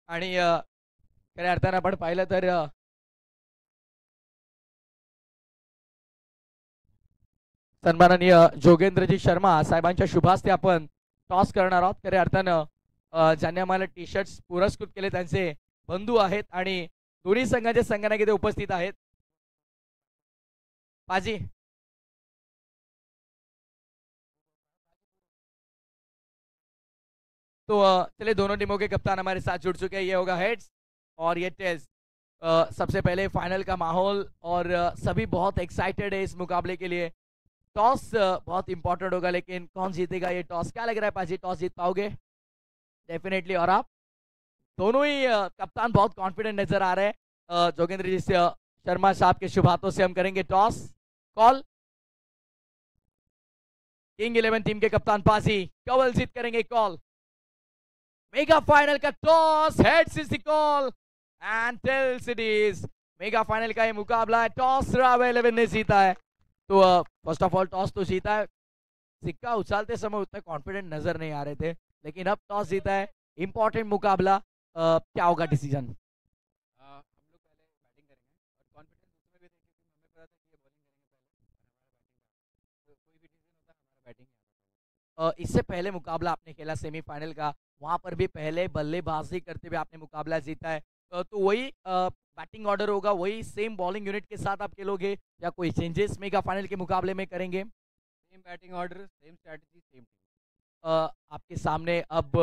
आणि खऱ्या अर्थानं आपण पाहिलं तर सन्माननीय जोगेंद्रजी शर्मा साहेबांच्या शुभास्ते आपण टॉस करणार आहोत. खऱ्या अर्थानं ज्यांनी आम्हाला टी शर्ट्स पुरस्कृत केले त्यांचे बंधू आहेत आणि दोन्ही संघाचे संघनायक इथे उपस्थित आहेत. पाजी तो चलिए दोनों टीमों के कप्तान हमारे साथ जुड़ चुके हैं. ये होगा हेड्स और ये टेल्स. सबसे पहले फाइनल का माहौल और सभी बहुत एक्साइटेड है इस मुकाबले के लिए. टॉस बहुत इंपॉर्टेंट होगा लेकिन कौन जीतेगा ये टॉस? क्या लग रहा है पाजी, टॉस जीत पाओगे? डेफिनेटली. और आप दोनों ही कप्तान बहुत कॉन्फिडेंट नजर आ रहे हैं. जोगेंद्र जी से शर्मा साहब के शुभ हाथों से हम करेंगे टॉस. कॉल. किंग 11 टीम के कप्तान पाजी कंवलजीत करेंगे कॉल. मेगा फाइनल का toss. Heads is the call and tails it is. Mega final का ये मुकाबला है. टॉस रावे 11 ने जीता है. तो फर्स्ट ऑफ ऑल टॉस तो जीता है. सिक्का उछालते समय उतने कॉन्फिडेंट नजर नहीं आ रहे थे लेकिन अब टॉस जीता है. इंपॉर्टेंट मुकाबला. क्या होगा डिसीजन? हम लोग पहले बैटिंग करेंगे और कॉन्फिडेंस उसमें भी थे क्योंकि हमें पता था कि ये बॉलिंग करेंगे पहले और हमारा बैटिंग का तो कोई भी डिसीजन होता है हमारा बैटिंग ही आता था. इससे पहले मुकाबला आपने खेला सेमीफाइनल का, वहां पर भी पहले बल्लेबाजी करते हुए आपने मुकाबला जीता है. तो वही बैटिंग ऑर्डर होगा, वही सेम बॉलिंग यूनिट के साथ आप खेलोगे या कोई चेंजेस मेगा फाइनल के मुकाबले में करेंगे? Same batting order, same strategy, same team. आपके सामने अब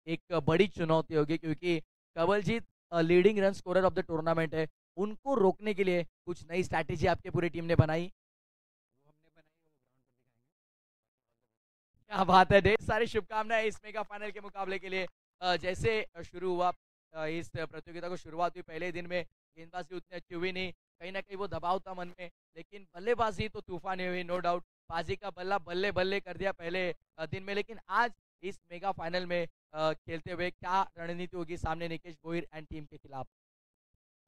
एक बड़ी चुनौती होगी क्योंकि Kanwaljeet leading run scorer of the tournament है. उनको रोकने के लिए कुछ नई स्ट्रैटेजी आपकी पूरी टीम ने बनाई? वो हमने बनाई, वो ग्राउंड पर दिखाएंगे. क्या बात है. ढेर सारी शुभकामनाएं इस मेगा फाइनल के मुकाबले के लिए. जैसे शुरू हुआ इस प्रतियोगिता को शुरुआत हुई पहले दिन में गेंदबाजी उतनी अच्छी हुई नहीं, कहीं ना कहीं वो दबाव था मन में, लेकिन बल्लेबाजी तो तूफानी हुई नो डाउट. बाजी का बल्ला बल्ले बल्ले कर दिया पहले दिन में. लेकिन आज इस मेगा फाइनल में खेलते हुए क्या रणनीति होगी सामने निकेश भोईर एंड टीम के खिलाफ?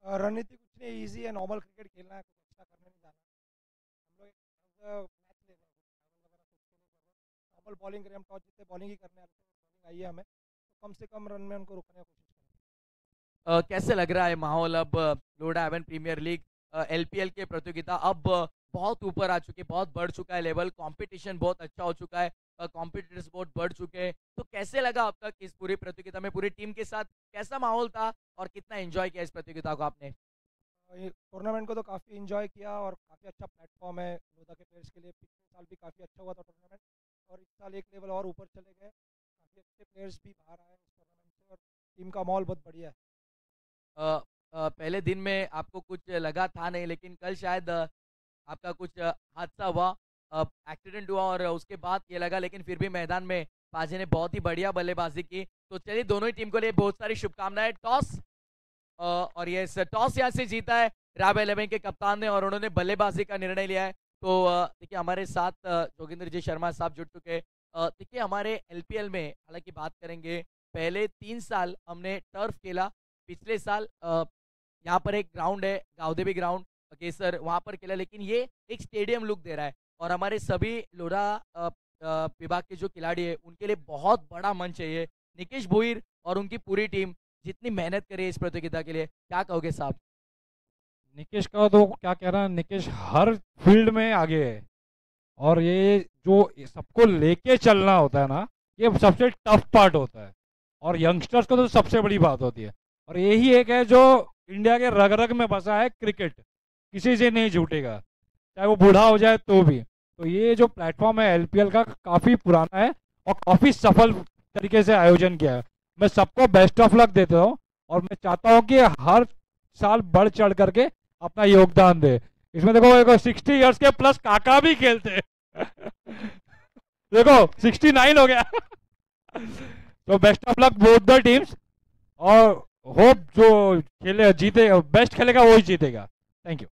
रणनीति कुछ नहीं, इजी है, नॉर्मल क्रिकेट खेलना है, कुछ अच्छा करने नहीं जाना. हम लोग एक मैच ले रहे हैं, वगैरह सोच के नहीं कर रहे. नॉर्मल बॉलिंग करें, हम टॉस जीते बॉलिंग ही करने वाले थे, बॉलिंग आई है हमें, तो कम से कम रन में उनको रोकने की कोशिश करें. कैसे लग रहा है माहौल अब? लोडा एवन प्रीमियर लीग एलपीएल के प्रतियोगिता अब बहुत ऊपर आ चुकी है, बहुत बढ़ चुका है लेवल, कंपटीशन बहुत अच्छा हो चुका है, कॉम्पिटिटर्स बहुत बढ़ चुके हैं. तो कैसे लगा अब तक इस पूरी प्रतियोगिता में पूरी टीम के साथ कैसा माहौल था और कितना एंजॉय किया इस प्रतियोगिता को आपने? ये टूर्नामेंट को तो काफ़ी इन्जॉय किया और काफ़ी अच्छा प्लेटफॉर्म है लोधा के प्लेयर्स के लिए. पिछले साल भी काफ़ी अच्छा हुआ था टूर्नामेंट और इस साल एक लेवल और ऊपर चले गए. काफ़ी अच्छे प्लेयर्स भी बाहर आए उस टूर्नामेंट से और टीम का माहौल बहुत बढ़िया है. पहले दिन में आपको कुछ लगा था नहीं लेकिन कल शायद आपका कुछ हादसा हुआ, एक्सीडेंट हुआ और उसके बाद ये लगा, लेकिन फिर भी मैदान में पाजी ने बहुत ही बढ़िया बल्लेबाजी की. तो चलिए दोनों ही टीम को लिए बहुत सारी शुभकामनाएं. टॉस और ये टॉस यहाँ से जीता है राव 11 के कप्तान ने और उन्होंने बल्लेबाजी का निर्णय लिया है. तो देखिए हमारे साथ जोगिंदर जी शर्मा साहब जुड़ चुके हैं. देखिए हमारे एलपीएल में हालांकि बात करेंगे पहले 3 साल हमने टर्फ खेला. पिछले साल यहाँ पर एक ग्राउंड है गावदेवी ग्राउंड केसर, वहाँ पर खेला, लेकिन ये एक स्टेडियम लुक दे रहा है और हमारे सभी लोढ़ा विभाग के जो खिलाड़ी है उनके लिए बहुत बड़ा मंच है ये. निकेश भोईर और उनकी पूरी टीम जितनी मेहनत करी है इस प्रतियोगिता के लिए, क्या कहोगे साहब? निकेश का तो क्या कह रहा है, निकेश हर फील्ड में आगे है और ये जो सबको लेके चलना होता है ना, ये सबसे टफ पार्ट होता है और यंगस्टर्स को तो सबसे बड़ी बात होती है. और यही एक है जो इंडिया के रग रग में बसा है, क्रिकेट किसी से नहीं छूटेगा चाहे वो बूढ़ा हो जाए तो भी. तो ये जो प्लेटफॉर्म है एलपीएल का काफ़ी पुराना है और काफ़ी सफल तरीके से आयोजन किया है. मैं सबको बेस्ट ऑफ लक देता हूँ और मैं चाहता हूँ कि हर साल बढ़ चढ़ करके अपना योगदान दे. इसमें देखो 60 इयर्स के प्लस काका भी खेलते देखो 69 हो गया. तो best of luck both the teams और होप जो खेले जीते बेस्ट खेलेगा वही जीतेगा. थँक्यू.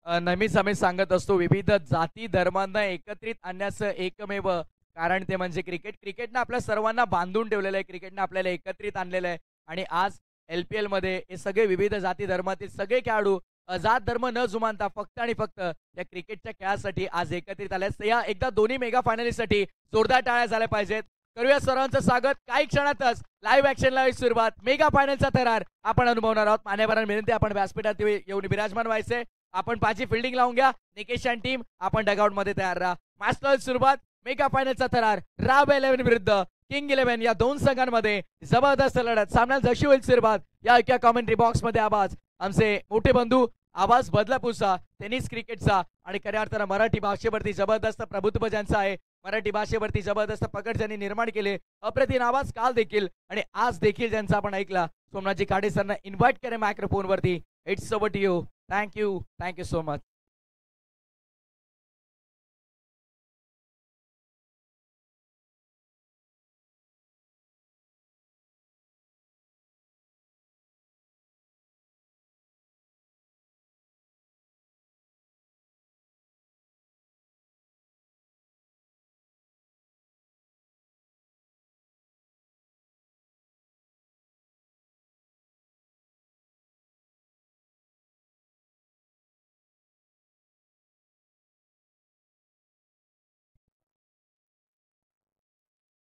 नेहमीच आम्ही सांगत असतो विविध जाती धर्मांना एकत्रित आणण्याचं एकमेव कारण ते म्हणजे क्रिकेट. क्रिकेटनं आपल्या सर्वांना बांधून ठेवलेलं आहे, क्रिकेटनं आपल्याला एकत्रित आणलेलं आहे आणि आज एलपीएल मध्ये हे सगळे विविध जाती धर्मातील सगळे खेळाडू जात धर्म न जुमानता फक्त आणि फक्त या क्रिकेटच्या खेळासाठी आज एकत्रित आले. या एकदा दोन्ही मेगा फायनलिस्टसाठी जोरदार टाळ्या झाल्या पाहिजेत. करूया सर्वांचं स्वागत. काही क्षणातच लाईव्ह ऍक्शनला सुरुवात. मेगा फायनलचा थरार आपण अनुभवणार आहोत. मान्यवरांना विनंती, आपण व्यासपीठात येऊन विराजमान व्हायचे. आपण पाची फिल्डिंग लावून घ्या. निकेश आणि टीम आपण डगआउट मध्ये तयार राहा. मॅचला सुरुवात. मेगा फायनलचा थरार राब 11 विरुद्ध किंग 11 या दोन संघांमध्ये जबरदस्त लढत. सामन्याला जशी होईल सुरुवात या ऐका कॉमेंट्री बॉक्स मध्ये. आवाज आमचे मोठे बंधू आवाज बदलापूरचा, टेनिस क्रिकेटचा आणि खऱ्या अर्थानं मराठी भाषेवरती जबरदस्त प्रभुत्व ज्यांचा आहे, मराठी भाषेवरती जबरदस्त पकड ज्यांनी निर्माण केले, अप्रतिम आवाज काल देखील आणि आज देखील ज्यांचा आपण ऐकला, सोमनाथजी खाडे सरना इन्व्हाइट करे मायक्रोफोन वरती. It's over to you. Thank you so much.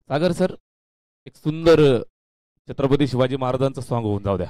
Sagar sir, एक सुंदर छत्रपती शिवाजी महाराजांचं सॉन्ग होऊन जाऊ द्या.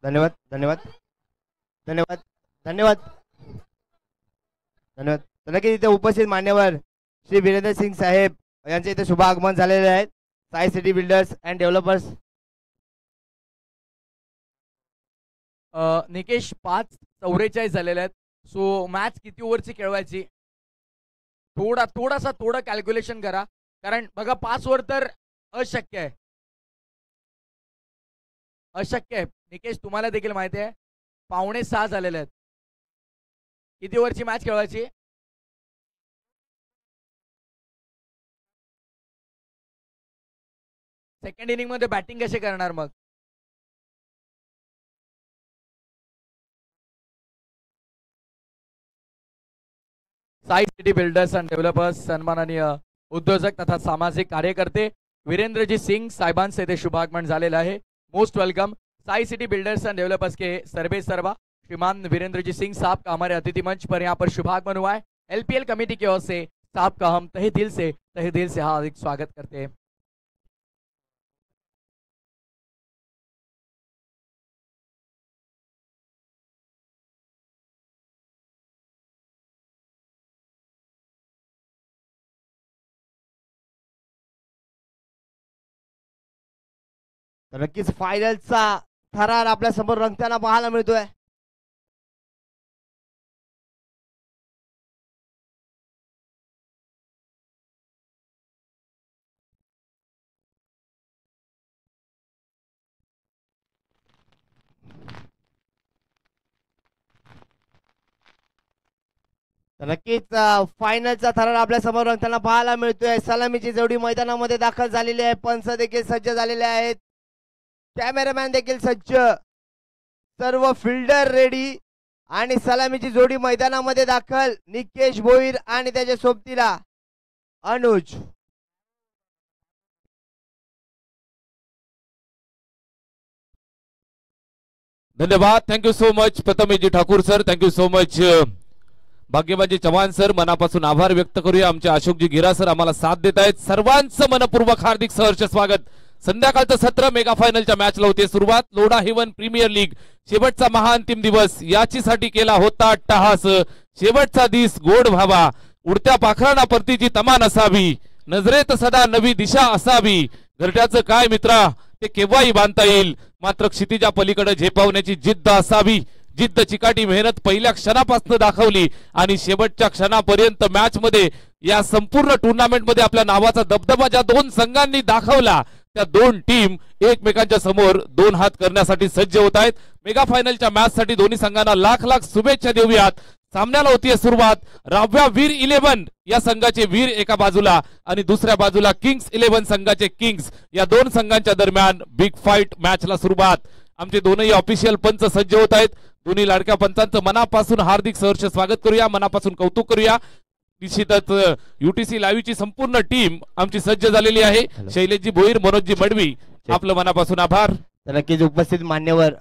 धन्यवाद धन्यवाद धन्यवाद धन्यवाद धन्यवाद. तर नक्कीच इथे उपस्थित मान्यवर श्री वीरेंद्र सिंग साहेब यांचे इथे शुभ आगमन झालेले आहेत. Sai city builders and developers. Nikesh 5:44 झालेले आहेत. सो मॅच किती ओव्हरची खेळवायची थोडं कॅल्क्युलेशन करा, कारण बघा 5 ओव्हर तर अशक्य आहे. निकेश, तुम्हाला देखील माहिती आहे 5:45 झालेले आहेत. किती ओव्हरची मॅच खेळवायची? सेकंड इनिंग मध्ये बॅटिंग कशी करणार मग? Sai city builders and developers सन्माननीय उद्योजक तथा सामाजिक कार्यकर्ते वीरेंद्रजी सिंग साहेबांचे इथे शुभागमन झालेलं आहे. Most welcome. Sai city builders and developers के सर्वे सर्वा श्रीमान वीरेंद्र जी सिंह साहब का हमारे अतिथि मंच पर यहाँ पर शुभागमन हुआ है. एलपीएल कमेटी की ओर से साहब का हम तहे दिल से हार्दिक स्वागत करते हैं. तर नक्कीच फायनलचा थरार आपल्या समोर रंगताना पाहायला मिळतोय. तर नक्कीच फायनलचा थरार आपल्या समोर रंगताना पाहायला मिळतोय. सलामीची जोडी मैदानामध्ये दाखल झालेली आहे. पंच देखील सज्ज झालेले आहेत. कॅमेरामॅन देखील सज्ज. सर्व फिल्डर रेडी आणि सलामीची जोडी मैदानामध्ये दाखल. निकेश भोईर आणि त्याच्या सोबतीला अनुज. धन्यवाद. Thank you so much Prathamesh ji Thakur sir. Thank you so much Bhagyabaji Chavan sir मनापासून आभार व्यक्त करूया. आमचे अशोकजी गिरा सर आम्हाला साथ देत आहेत. सर्वांचं मनपूर्वक हार्दिक सहर्ष स्वागत. संध्याकाळचं सत्र मेगा फायनलच्या मॅचला होते सुरुवात. लोढा हेवन प्रीमियर लीग शेवटचा महाअंतिम दिवस याचीसाठी केला होता अट्टहास. शेवटचा दिस गोड व्हावा, उडत्या पाखरांना परतीची तमान असावी, नजरेत सदा नवी दिशा असावी. घरट्याचं काय मित्रा ते केव्हाही बांधता येईल, मात्र क्षितिजा पलीकडे झेपावण्याची जिद्द असावी. जिद्द चिकाटी मेहनत पहिल्या क्षणापासून दाखवली आणि शेवटच्या क्षणापर्यंत मॅच मध्ये या संपूर्ण टुर्नामेंट मध्ये आपल्या नावाचा दबदबा ज्या दोन संघांनी दाखवला त्या दोन टीम एकमेकांच्या समोर दोन हात करण्यासाठी सज्ज होत आहेत. मेगा फायनलच्या मॅच साठी दोन्ही संघांना लाख लाख शुभेच्छा देऊयात. सामन्याला होतीये सुरुवात. राव्या वीर 11 या संघाचे वीर एका बाजूला आणि दुसऱ्या बाजूला किंग्स 11 संघाचे किंग्स, या दोन संघांच्या दरम्यान बिग फाईट मॅचला सुरुवात. आमचे दोनही ऑफिशियल पंच सज्ज होत आहेत. दोन्ही लाडक्या पंचांचं मनापासून हार्दिक सहर्ष स्वागत करूया, मनापासून कौतुक करूया. निश्चितच युटीसी लाईव्हची संपूर्ण टीम आमची सज्ज झालेली आहे. शैलेशजी भोईर, मनोजजी मडवी, आपलं मनापासून आभार. तर नक्कीच उपस्थित मान्यवर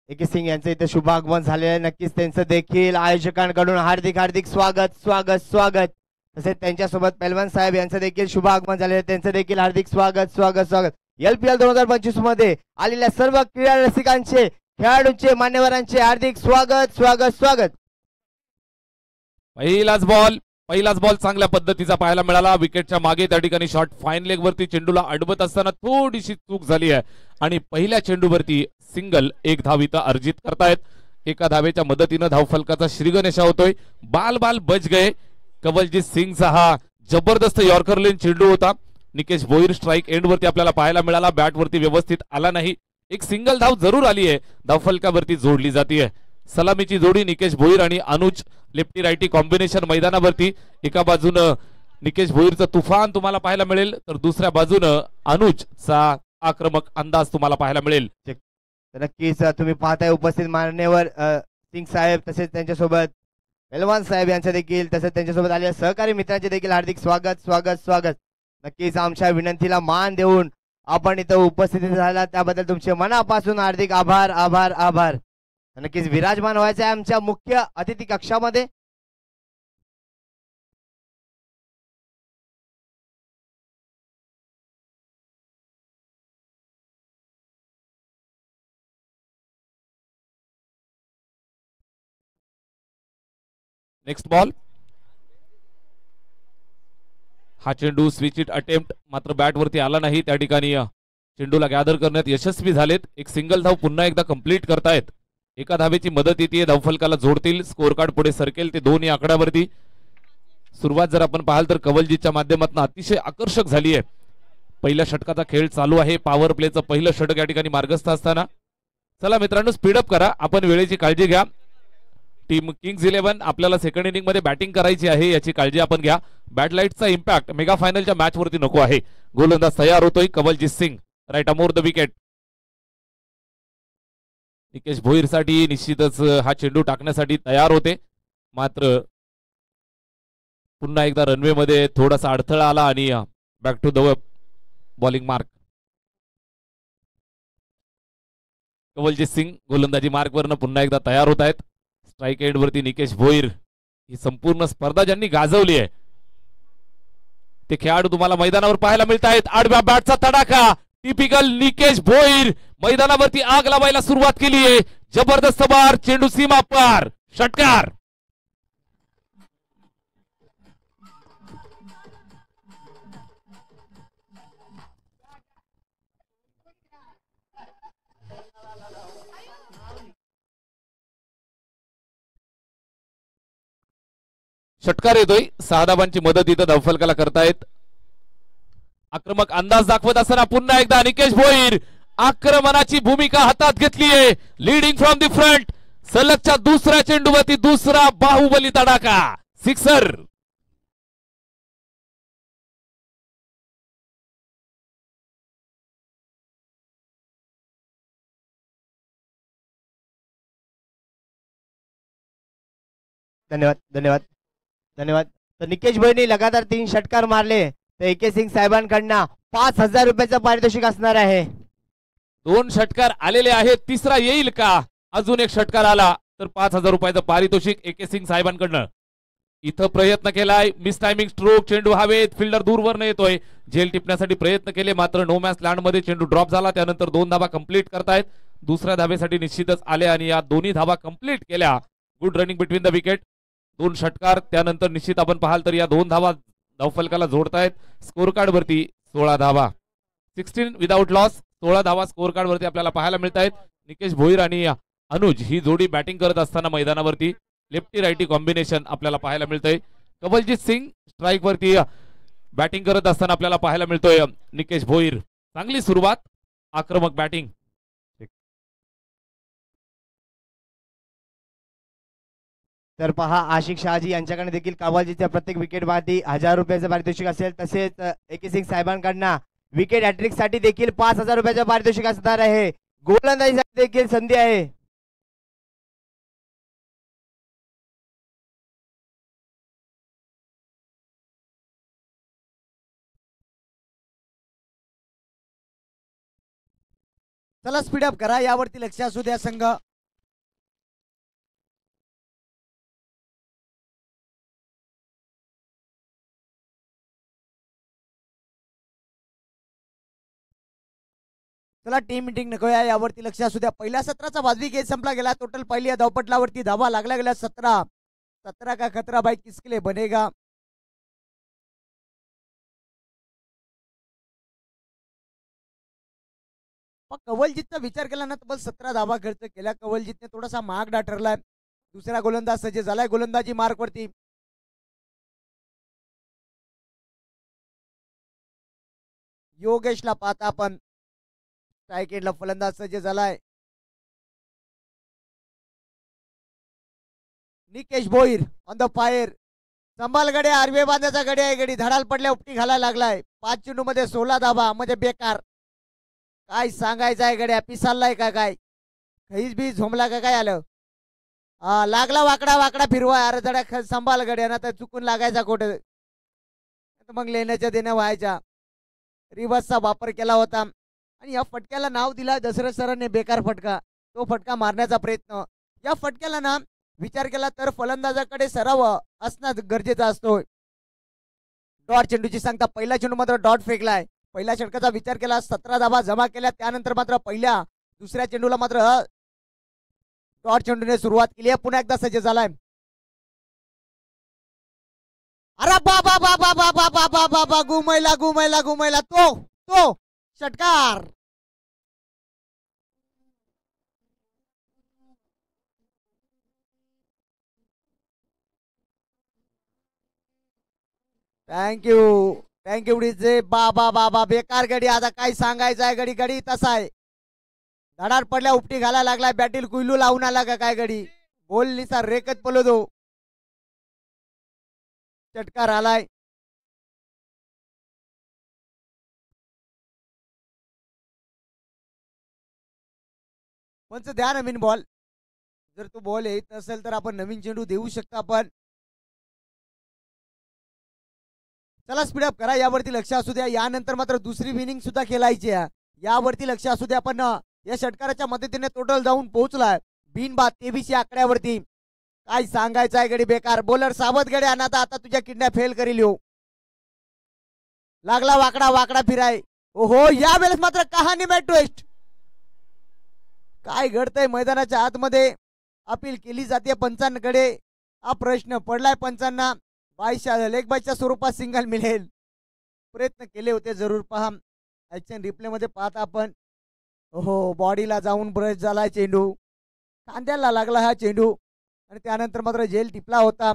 एके सिंग यांचं इथे शुभ आगमन झालेलं आहे. नक्कीच त्यांचं देखील आयोजकांकडून हार्दिक हार्दिक स्वागत स्वागत स्वागत. तसेच त्यांच्यासोबत पहलवान साहेब यांचं देखील शुभ आगमन झालेलं आहे, त्यांचं देखील हार्दिक स्वागत स्वागत स्वागत. LPL 2025 मध्ये आलेल्या सर्व क्रीडा रसिकांचे, खेळाडूंचे, मान्यवरांचे हार्दिक स्वागत स्वागत स्वागत. पहिलाच बॉल चांगल्या पद्धतीचा पाहायला मिळाला. विकेटच्या मागे त्या ठिकाणी शॉट फाईन लेग वरती चेंडूला अडवत असताना थोडीशी चूक झाली आहे आणि पहिल्या चेंडूवरती सिंगल एक धाव इथं अर्जित करतायत. एका धावेच्या मदतीनं धावफलकाचा श्रीगणेशा होतोय. बाल बाल बच गए. कवलजीत सिंगचा हा जबरदस्त यॉर्कर लेन चेंडू होता. निकेश भोईर स्ट्राईक एंड वरती आपल्याला पाहायला मिळाला. बॅट वरती व्यवस्थित आला नाही. एक सिंगल धाव जरूर आली आहे, धावफलकावरती जोडली जाते. सलामीची जोडी निकेश भोईर आणि अनुज लेफ्टी राईटी कॉम्बिनेशन मैदानावरती. एका बाजूनं निकेश भोईरचं तुफान तुम्हाला पाहायला मिळेल तर दुसऱ्या बाजूनं अनुजचा आक्रमक अंदाज तुम्हाला पाहायला मिळेल. नक्कीच तुम्ही पाहताय उपस्थित मान्यवर सिंग साहेब, तसेच त्यांच्यासोबत पहलवान साहेब यांचं देखील, तसेच त्यांच्यासोबत आलेल्या सहकारी मित्रांचे देखील हार्दिक स्वागत स्वागत स्वागत. नक्कीच आमच्या विनंतीला मान देऊन आपण इथं उपस्थित झाला त्याबद्दल तुमचे मनापासून हार्दिक आभार आभार आभार. नक्कीच विराजमान व्हायचं आहे आमच्या मुख्य अतिथी कक्षामध्ये. Next ball. हा चेंडू स्विच इट अटेम्प्ट मात्र बॅट वरती आला नाही. त्या ठिकाणी चेंडूला गॅदर करण्यात यशस्वी झालेत. एक सिंगल धाव पुन्हा एकदा कंप्लीट करतायत. एका धावेची मदत येते, धावफलकाला जोडतील. स्कोर कार्ड पुढे सरकेल ते दोन्ही आकड्यावरती. सुरुवात जर आपण पाहाल तर कवलजीच्या माध्यमातून अतिशय आकर्षक झाली आहे. पहिल्या षटकाचा खेळ चालू आहे. पॉवर प्लेचं पहिलं षटक या ठिकाणी मार्गस्थ असताना. चला मित्रांनो स्पीडअप करा, आपण वेळेची काळजी घ्या. टीम किंग्स 11 आपल्याला सेकंड इनिंग मध्ये बॅटिंग करायची आहे याची काळजी आपण घ्या. बॅटलाइटचा इम्पॅक्ट मेगा फायनलच्या मॅच वरती नको आहे. गोलंदाज तयार होतोय Kawaljeet Singh, right arm over the wicket. Nikesh Bhoir साठी निश्चितच हा चेंडू टाकण्यासाठी तयार होते, मात्र पुन्हा एकदा रनवे मध्ये थोडासा अडथळा आला आणि back to the bowling mark. Kawaljeet Singh गोलंदाजी मार्क वरनं पुन्हा एकदा तयार होत आहेत. स्ट्राईक एंड वरती निकेश भोईर. ही संपूर्ण स्पर्धा ज्यांनी गाजवली आहे ते खेळाडू तुम्हाला मैदानावर पाहायला मिळत आहेत. आडव्या बॅटचा तडाखा, टिपिकल निकेश भोईर मैदानावरती आग लावायला सुरुवात केली आहे. जबरदस्त बार, चेंडू सीमा पार, षटकार. षटकार येतोय. 6 धावांची मदत इथं धावफलकाला करतायत. आक्रमक अंदाज दाखवत असताना पुन्हा एकदा निकेश भोईर आक्रमणाची भूमिका हातात घेतली आहे. Leading from the front. सलगच्या दुसऱ्या चेंडूवरती दुसरा बाहुबली तडाखा, सिक्सर. धन्यवाद धन्यवाद धन्यवाद. तर निकेश भोईरने लगातार 3 षटकार मारले तर एके सिंग साहेबांकडनं 5000 रुपयाचं पारितोषिक असणार आहे. 2 षटकार आलेले आहेत. तिसरा येईल का? अजून एक षटकार आला तर 5,000 रुपयाचं पारितोषिक AK सिंग साहेबांकडनं. इथं प्रयत्न केलाय, मिस टायमिंग स्ट्रोक, चेंडू हवेत, फिल्डर दूरवरनं येतोय, झेल टिपण्यासाठी प्रयत्न केले मात्र नो मॅच लँड मध्ये चेंडू ड्रॉप झाला. त्यानंतर 2 धावा कंप्लीट करतायत. दुसऱ्या धावेसाठी निश्चितच आले आणि या दोन्ही धावा कंप्लीट केल्या. Good running between the wicket. 2 षटकार त्यानंतर निश्चित आपण पाहाल तर या 2 धावा धावफलकाला जोडतायत. स्कोर कार्ड वरती 16 धावा, 16 विदाउट लॉस. 16 धावा स्कोर कार्ड वरती आपल्याला पाहायला मिळत आहेत. निकेश भोईर आणि अनुज ही जोडी बॅटिंग करत असताना मैदानावरती लेफ्टी राईटी कॉम्बिनेशन आपल्याला पाहायला मिळतंय. कवलजीत सिंग स्ट्राईक वरती बॅटिंग करत असताना आपल्याला पाहायला मिळतोय निकेश भोईर. चांगली सुरुवात, आक्रमक बॅटिंग. तर पहा आशिक शहाजी यांच्याकडे देखील कवलजीतच्या प्रत्येक विकेट साठी 1000 रुपयाचं पारितोषिक असेल. तसेच AK सिंग साहेबांकडनं विकेट हॅट्रिक साठी देखील 5,000 रुपयाचं पारितोषिक असणार आहे. गोलंदाजीसाठी देखील संधी आहे. चला स्पीडअप करा, यावरती लक्ष असू द्या संघ. चला टीम मीटिंग नको यावरती लक्ष असू द्या. पहिल्या सत्राचा वाजवी गेज संपला गेला. टोटल पहिल्या धावपटलावरती धावा लागल्या गेल्या 17. 17 का खतरा भाई किसके लिए बनेगा. कवलजीतचा विचार केला ना तब्बल 17 धावा खर्च केल्या. कवलजीतने थोडासा महागडा ठरलाय. दुसरा गोलंदाज सज्ज झालाय गोलंदाजी मार्क वरती. योगेशला पाहता आपण स्ट्राईक एंडला फलंदाज सज्ज झालाय. Nikesh Bhoir on the fire. संभाल गड्या, आरवे बांधाचा गडी आहे. गडी धडाल पडल्या उपटी घालायला लागलाय. 5 चेंडू मध्ये 16 धावा म्हणजे बेकार. काय सांगायचं आहे गड्या, पिसाललाय का काय, खैस बी झोमला का काय आलं. लागला वाकडा वाकडा फिरवा. अरे जड्या संभाल गड्या ना तर चुकून लागायचा कुठे, मग लेण्याच्या देण्या व्हायच्या. रिव्हर्सचा वापर केला होता आणि या फटक्याला नाव दिला दशरथ सरांनी बेकार फटका. तो फटका मारण्याचा प्रयत्न. या फटक्याला ना विचार केला तर फलंदाजाकडे सराव असणं गरजेचा असतो. डॉट चेंडूची सांगता पहिला चेंडू मात्र डॉट फेकलाय. पहिल्या षटकाचा विचार केला 17 धावा जमा केल्या. त्यानंतर मात्र दुसऱ्या चेंडूला मात्र डॉट चेंडूने सुरुवात केली आहे. पुन्हा एकदा सज्ज झालाय. अरे बाबा बाबा बाबा बाबा बाबा घुमैला घुमैला घुमैला तो षटकार. Thank you DJ. बाबा बाबा बेकार गडी. आता काय सांगायचं आहे. गडी गडी तसा आहे. धडाड पडल्या उपटी घालायला लागलाय. बॅटील कुयलू लावून आला का काय गडी. बोल निसा रेकत पलो दो. षटकार आलाय. पंच द्या नवीन बॉल. जर तो बॉल येत असेल तर आपण नवीन चेंडू देऊ शकता आपण. चला स्पीडअप करा, यावरती लक्ष असू द्या. यानंतर मात्र दुसरी इनिंग सुद्धा खेळायची आहे. यावरती लक्ष असू द्या. आपण या षटकाराच्या मदतीने टोटल जाऊन पोहोचलाय बिनबाद 23 आकड्यावरती. काय सांगायचं आहे गडी बेकार. बॉलर सावध गडे आणि आता तुझ्या किडनॅप फेल करील. लागला वाकडा वाकडा फिराय. ओहो यावेळेस मात्र कहाणी मॅच ट्विस्ट. काय घडतंय मैदानाच्या आतमध्ये. अपील केली जाते पंचांकडे. हा प्रश्न पडलाय पंचांना. लेग बायच्या स्वरूपात सिंगल मिळेल. प्रयत्न केले होते जरूर. पहा ऍक्शन रिप्ले मध्ये पाहता आपण. हो बॉडीला जाऊन ब्रश झालाय चेंडू. खांद्याला लागला हा चेंडू आणि त्यानंतर मात्र जेल टिपला होता.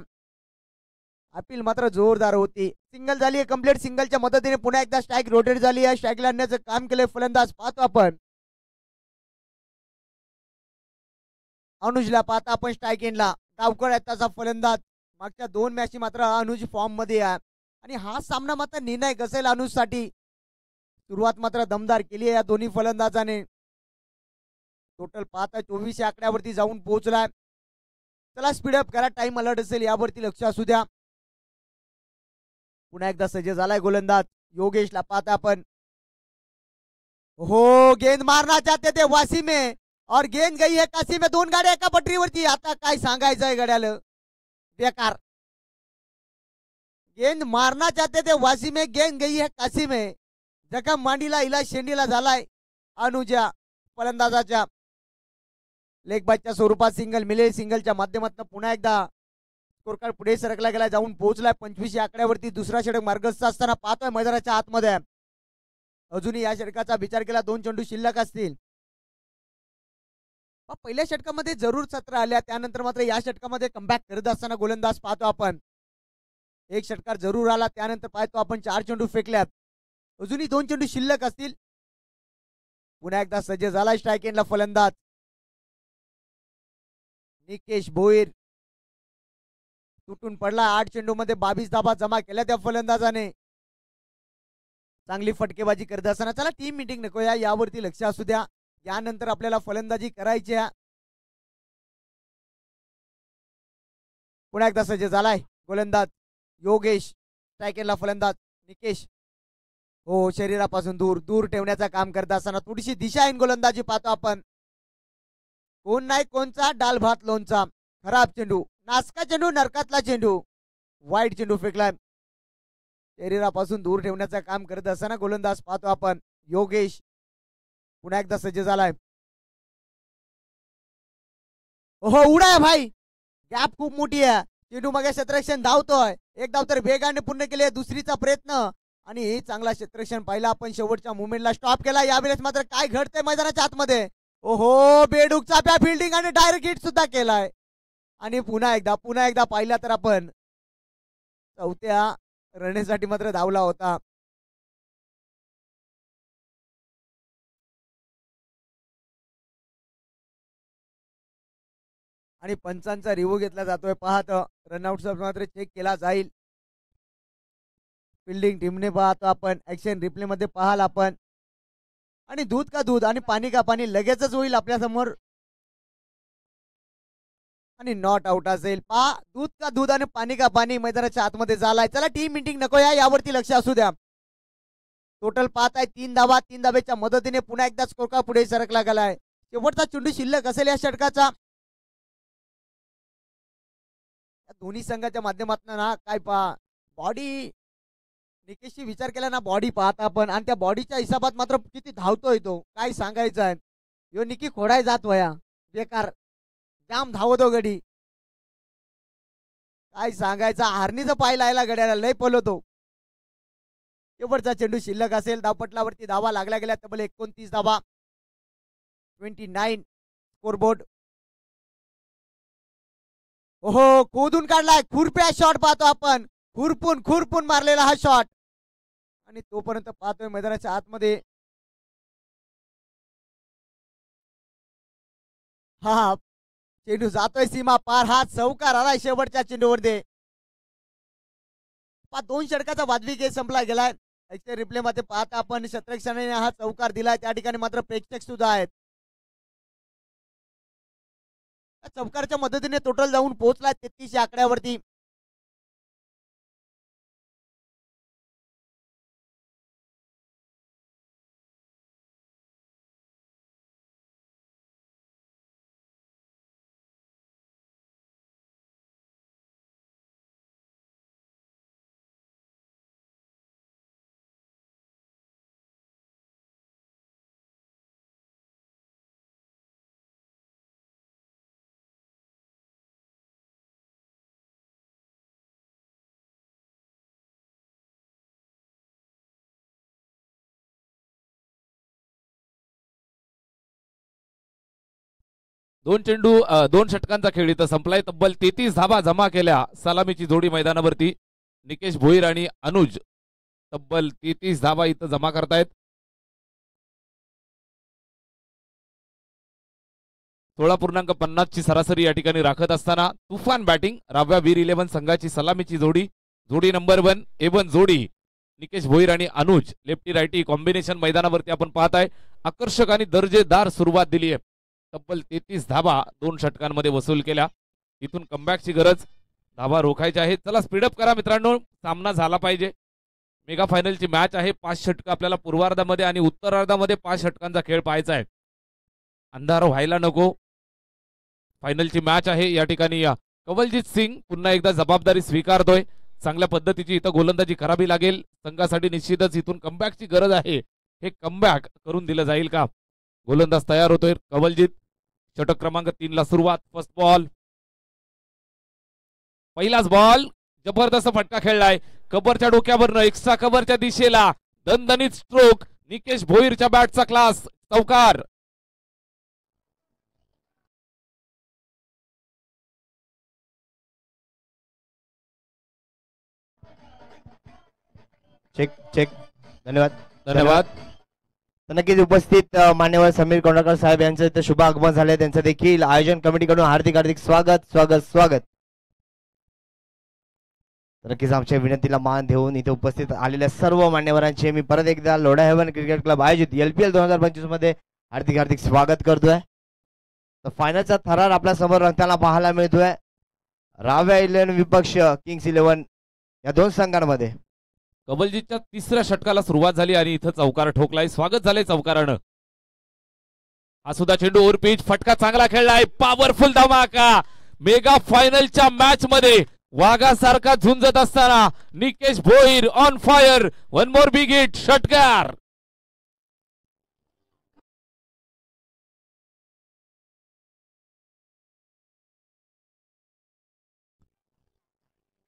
अपील मात्र जोरदार होती. सिंगल झाली आहे कंप्लीट. सिंगलच्या मदतीने पुन्हा एकदा स्ट्राईक रोटेट झाली आहे. स्ट्राईकला आणण्याचं काम केलंय फलंदाज. पाहतो आपण अनुजला. पाहता आपण स्ट्राईक एंडला डावकर त्याचा फलंदाज. मागच्या 2 मॅच मात्र अनुज फॉर्म मध्ये आहे आणि हा सामना मात्र निर्णय कसेल अनुज साठी. सुरुवात मात्र दमदार केली आहे या दोन्ही फलंदाजाने. टोटल पाहता 24 आकड्यावरती जाऊन पोहोचलाय. चला स्पीडअप करा. टाइम अलर्ट असेल यावरती लक्ष असू द्या. पुन्हा एकदा सज्ज झालाय गोलंदाज योगेशला. पाहता आपण. हो गेंद मारना चाहते थे वासिम में और गेंद गई है काशी में, 2 गाड्या एका पटरीवरती. आता काय सांगायचंय गड्याला, बेकार. गेंद मारना चाहते थे वासी में, गेंद गई है काशी में. जखम मांडीला इलाज शेंडीला झालाय अनुजा फलंदाजाच्या. लेग बायच्या स्वरूपात सिंगल मिळेल. सिंगलच्या माध्यमातून पुन्हा एकदा स्कोर कार्ड पुढे सरकला गेला, जाऊन पोहोचलाय 25 आकड्यावरती. दुसरा षटक मार्गस्थ असताना पाहतोय मैदानाच्या आतमध्ये. अजूनही या षटकाचा विचार केला 2 चेंडू शिल्लक असतील. पहिल्या षटकामध्ये जरूर 17 आल्या, त्यानंतर मात्र या षटकामध्ये कमबॅक करत असताना गोलंदाज पाहतो आपण. एक षटकार जरूर आला, त्यानंतर पाहतो आपण 4 चेंडू फेकल्यात. अजूनही 2 चेंडू शिल्लक असतील. पुन्हा एकदा सज्ज झाला स्ट्राईक एंडला फलंदाज निकेश भोईर. तुटून पडला. 8 चेंडू मध्ये 22 धाबा जमा केल्या त्या फलंदाजाने. चांगली फटकेबाजी करत असताना, चला टीम मीटिंग नको यावरती लक्ष असू द्या. यानंतर आपल्याला फलंदाजी करायची आहे. पुन्हा एकदा सज्ज झालाय गोलंदाज योगेश. स्ट्राईक एंडला फलंदाज निकेश. हो, शरीरापासून दूर दूर ठेवण्याचं काम करत असताना थोडीशी दिशाहीन गोलंदाजी पाहतो आपण. कोण नाही कोणचा, डाल भात लोणचा. खराब चेंडू, नासका चेंडू, नरकातला चेंडू. वाईट चेंडू फेकलाय. शरीरापासून दूर ठेवण्याचं काम करत असताना गोलंदाज पाहतो आपण योगेश. पुन्हा एकदा सज्ज झालाय. हो, उडाय भाई, गॅप खूप मोठी आहे. चेंडू मागे क्षेत्ररक्षण धावतोय. एक धाव तर वेगाने पूर्ण केले. दुसरीचा प्रयत्न आणि चांगला क्षेत्ररक्षण पाहिला आपण. शेवटच्या मुवमेंटला स्टॉप केला. यावेळेस मात्र काय घडतंय मैदानाच्या आतमध्ये. ओहो, बेडूक चाप्या फिल्डिंग आणि डायरेक्ट हिट सुद्धा केलाय. आणि पुन्हा एकदा पाहिला तर आपण चौथ्या रनेसाठी मात्र धावला होता. आणि पंचांचा रिव्ह्यू घेतला जातोय. पाहत रनआउट मात्र चेक केला जाईल. फिल्डिंग टीमने पाहतो आपण. ऍक्शन रिप्ले मध्ये पाहाल आपण. आणि दूध का दूध आणि पाणी का पाणी लगेचच होईल आपल्या समोर. आणि नॉट आउट असेल. पहा, दूध का दूध आणि पाणी का पाणी मैदानाच्या आतमध्ये झालाय. चला टीम मीटिंग नको यावरती लक्ष असू द्या. टोटल पाहत आहे 3 धावा. 3 धाब्याच्या मदतीने पुन्हा एकदा स्कोर कार्ड पुढे सरकला गेलाय. शेवटचा चेंडू शिल्लक असेल या षटकाचा. दोन्ही संघाच्या माध्यमातून ना काय पहा, बॉडी निकेशची विचार केला ना, बॉडी पाहता आपण. आणि त्या बॉडीच्या हिसाबात मात्र किती धावतोय तो, काय सांगायचं आहे. यो निकी खोडाय जात वया, बेकार जाम धावतो गडी. काय सांगायचं, हार्नीचं पाय लायला गड्याला, लय पलवतो. शेवटचा चेंडू शिल्लक असेल. धावपटलावरती धावा लागल्या गेल्या तब्बल 29 धावा. 29 स्कोरबोर्ड. ओहो, खोदून काढलाय. खुरप्या शॉट पाहतो आपण. खुरपून मारलेला हा शॉट. आणि तोपर्यंत पाहतोय मैदानाच्या आतमध्ये हा चेंडू जातोय सीमा पार. हा चौकार आलाय शेवटच्या चेंडूवर दे. 2 षटकाचा वाजवी खेळ संपला गेलाय. रिप्ले मध्ये पाहता आपण क्षेत्ररक्षणाने हा चौकार दिलाय. त्या ठिकाणी मात्र प्रेक्षक सुद्धा आहेत. चौकारच्या मदतीने टोटल जाऊन पोहोचलाय 33 आकड्यावरती. दोन षटकांचा खेळ इथं संपलाय. तब्बल 33 धाबा जमा केल्या सलामीची जोडी मैदानावरती. निकेश भोईर आणि अनुज तब्बल 33 धाबा इथं जमा करतायत. 16.50 ची सरासरी या ठिकाणी राखत असताना तुफान बॅटिंग राव्या वीर 11 संघाची सलामीची जोडी नंबर 1 A1 जोडी निकेश भोईर आणि अनुज लेफ्टी रायटी कॉम्बिनेशन मैदानावरती आपण पाहताय. आकर्षक आणि दर्जेदार सुरुवात दिली आहे. तब्बल 33 धाबा 2 षटकांमध्ये वसूल केल्या. इथून कमबॅकची गरज, धाबा रोखायच्या आहेत. चला स्पीडअप करा मित्रांनो, सामना झाला पाहिजे. मेगा फायनलची मॅच आहे. 5 षटक आपल्याला पूर्वार्धामध्ये आणि उत्तरार्धामध्ये 5 षटकांचा खेळ पाहायचा आहे. अंधार व्हायला नको. फायनलची मॅच आहे या ठिकाणी. कवलजीत सिंग पुन्हा एकदा जबाबदारी स्वीकारतोय. चांगल्या पद्धतीची इथं गोलंदाजी करावी लागेल. संघासाठी निश्चितच इथून कमबॅकची गरज आहे. हे कमबॅक करून दिलं जाईल का? गोलंदाज तयार होतोय कवलजीत. षटक क्रमांक 3 ला सुरुवात. फर्स्ट बॉल, पहिलाच बॉल. जबरदस्त फटका खेळलाय कबरच्या डोक्यावरनं एक्स्ट्रा कव्हरच्या दिशेला. दणदणीत स्ट्रोक. निकेश भोईरच्या बॅटचा क्लास. चौकार. Check check. धन्यवाद धन्यवाद. तर नक्कीच उपस्थित मान्यवर समीर कोंडाकर साहेब यांचं इथं शुभ आगमन झाले. त्यांचं देखील आयोजन कमिटीकडून हार्दिक हार्दिक स्वागत स्वागत स्वागत. तर नक्कीच आमच्या विनंतीला मान देऊन इथे उपस्थित आलेल्या सर्व मान्यवरांचे मी परत एकदा लोढा हेवन क्रिकेट क्लब आयोजित LPL 2025 मध्ये हार्दिक हार्दिक स्वागत करतोय. तर फायनलचा थरार आपल्या समोर रंगताना पाहायला मिळतोय. राव्या 11 विपक्ष किंग्स 11 या दोन संघांमध्ये. कवलजीतच्या तिसऱ्या षटकाला सुरुवात झाली आणि इथं चौकार ठोकलाय. स्वागत झालंय चौकारानं. हा सुद्धा चेंडू ओव्हर पिच. फटका चांगला खेळलाय. पॉवरफुल धमाका. मेगा फायनलच्या मॅच मध्ये वाघासारखा झुंजत असताना Nikesh Bhoir on fire. One more big hit. षटकार.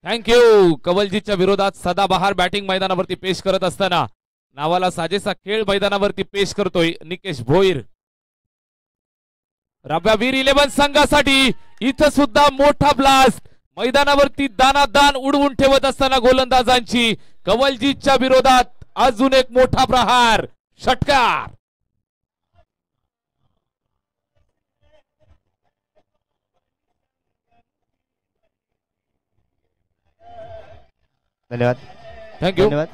थँक्यू. कवलजीतच्या विरोधात सदाबहार बॅटिंग मैदानावरती पेश करत असताना नावाला साजेसा खेळ मैदानावरती पेश करतोय निकेश भोईर. राव्या वीर 11 संघासाठी इथं सुद्धा मोठा ब्लास्ट. मैदानावरती दानादान उडवून ठेवत असताना गोलंदाजांची. कवलजीतच्या विरोधात अजून एक मोठा प्रहार. षटकार. धन्यवाद थँक्यू. धन्यवाद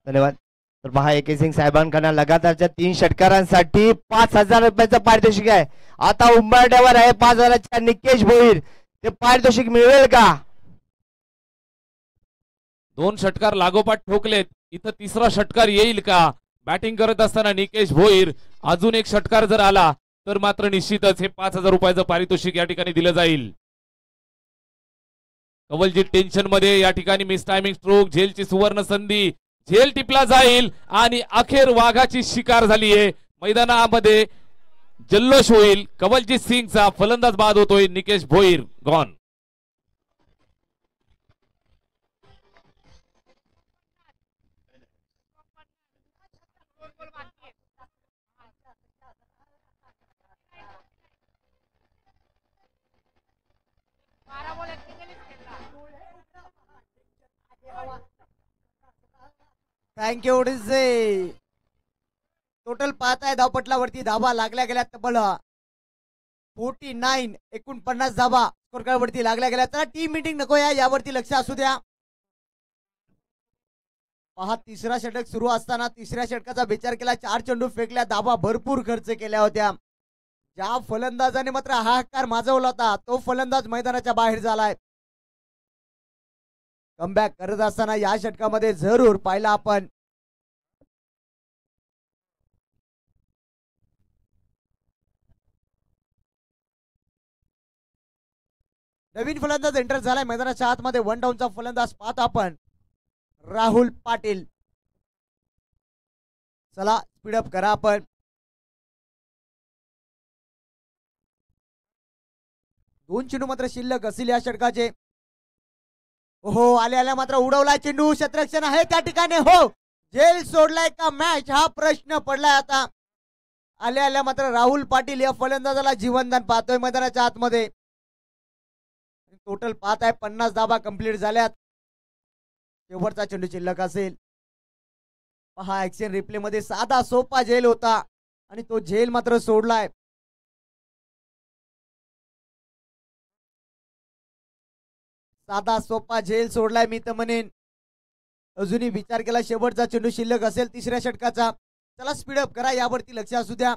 धन्यवाद. तर पहा AK सिंग साहेबांकडून लगातारच्या 3 षटकारांसाठी 5,000 रुपयाचं पारितोषिक आहे. आता उंबरठ्यावर आहे 5,000च्या निकेश भोईर. ते पारितोषिक मिळेल का? 2 षटकार लागोपाठ ठोकलेत. इथं तिसरा षटकार येईल का? बॅटिंग करत असताना निकेश भोईर. अजून एक षटकार जर आला तर मात्र निश्चितच हे 5,000 रुपयाचं पारितोषिक या ठिकाणी दिलं जाईल. कवलजीत टेन्शन मध्ये. या ठिकाणी मिस टायमिंग स्ट्रोक. झेलची सुवर्ण संधी. झेल टिपला जाईल आणि अखेर वाघाची शिकार झाली आहे. मैदानामध्ये जल्लोष होईल. कवलजीत सिंगचा फलंदाज बाद होतोय. Nikesh Bhoir gone. Thank you DJ. Total पाहताय धावपटलावरती धाबा लागल्या गेल्या तब्बल 49 49 धाबा स्कोर कार्ड वरती लागल्या गेल्या. तर टीम मीटिंग नको यावरती लक्ष असू द्या. पहा तिसरा षटक सुरू असताना तिसऱ्या षटकाचा विचार केला. 4 चेंडू फेकल्या. धाबा भरपूर खर्च केल्या होत्या. ज्या फलंदाजाने मात्र हाहाकार माजवला होता तो फलंदाज मैदानाच्या बाहेर झालाय. कमबॅक करत असताना या षटकामध्ये जरूर पाहिला आपण नवीन फलंदाज एंटर झालाय मैदानाच्या आतमध्ये. 1 डाऊनचा फलंदाज पाहतो आपण राहुल पाटील. चला स्पीडअप करा आपण. दोन चेंडू मात्र शिल्लक असतील या षटकाचे. हो आल्या आल्या मात्र उडवला चेंडू. क्षेत्ररक्षण आहे त्या ठिकाणी. हो झेल सोडलाय का मॅच हा प्रश्न पडलाय आता. आल्या आल्या मात्र राहुल पाटील या फलंदाजाला जीवनदान पाहतोय मैदानाच्या आतमध्ये. टोटल पाहत आहे 50 धाबा कंप्लीट झाल्यात. शेवटचा चेंडू शिल्लक असेल. पहा ऍक्शन रिप्ले मध्ये साधा सोपा झेल होता आणि तो झेल मात्र सोडलाय. साधा सोपा झेल सोडलाय मी तर म्हणेन. अजूनही विचार केला शेवटचा चेंडू शिल्लक असेल तिसऱ्या षटकाचा. चला स्पीडअप करा यावरती लक्ष असू द्या.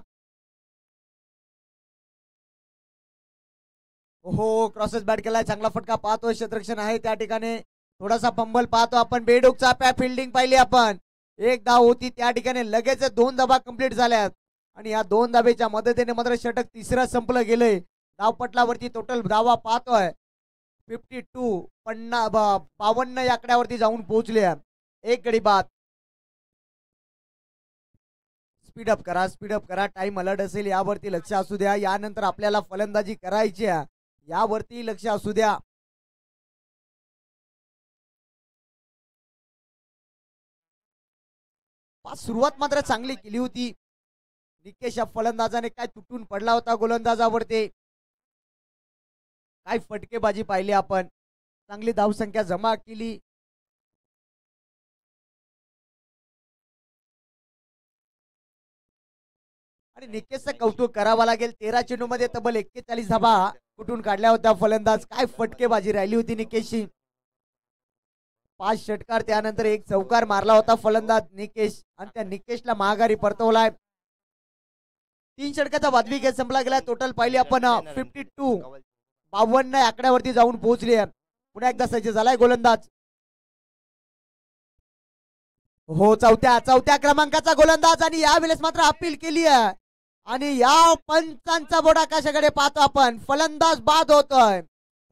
हो क्रॉसेस बॅट केलाय. चांगला फटका पाहतोय. क्षेत्ररक्षण आहे त्या ठिकाणी. थोडासा फंबल पाहतो आपण. बेडूकचा फिल्डिंग पाहिली आपण. एक धाव होती त्या ठिकाणी. लगेच 2 धाबा कंप्लीट झाल्यात आणि या 2 धावेच्या मदतीने मात्र षटक तिसरं संपलं गेलंय. धावपटलावरती टोटल धावा पाहतोय 52 52 या आकड्यावरती जाऊन पोहोचले. एक गडी बाद. स्पीडअप करा टाइम अलर्ट असेल यावरती लक्ष असू द्या. यानंतर आपल्याला फलंदाजी करायची आहे यावरती लक्ष असू द्या. सुरुवात मात्र चांगली केली होती. निकेश या फलंदाजाने काय तुटून पडला होता गोलंदाजावरती. काय फटकेबाजी पाहिली आपण. चांगली धावसंख्या जमा केली. आणि निकेशचं कौतुक करावं लागेल. 13 चेंडूमध्ये तब्बल 41 धावा कुठून काढल्या होत्या फलंदाज. काय फटकेबाजी राहिली होती निकेशची. 5 षटकार त्यानंतर 1 चौकार मारला होता फलंदाज निकेश आणि त्या निकेशला महागारी परतवलाय. 3 षटकाचा वादवी खेळ संपला गेला. टोटल पाहिली आपण 52 52 आकड्यावरती जाऊन पोहोचली. पुन्हा एकदा सज्ज झालाय गोलंदाज. हो चौथ्या क्रमांकाचा गोलंदाज आणि यावेळेस मात्र अपील केली आहे आणि या पंचांचा बोर्ड आकाशाकडे पाहतो आपण. फलंदाज बाद होतोय.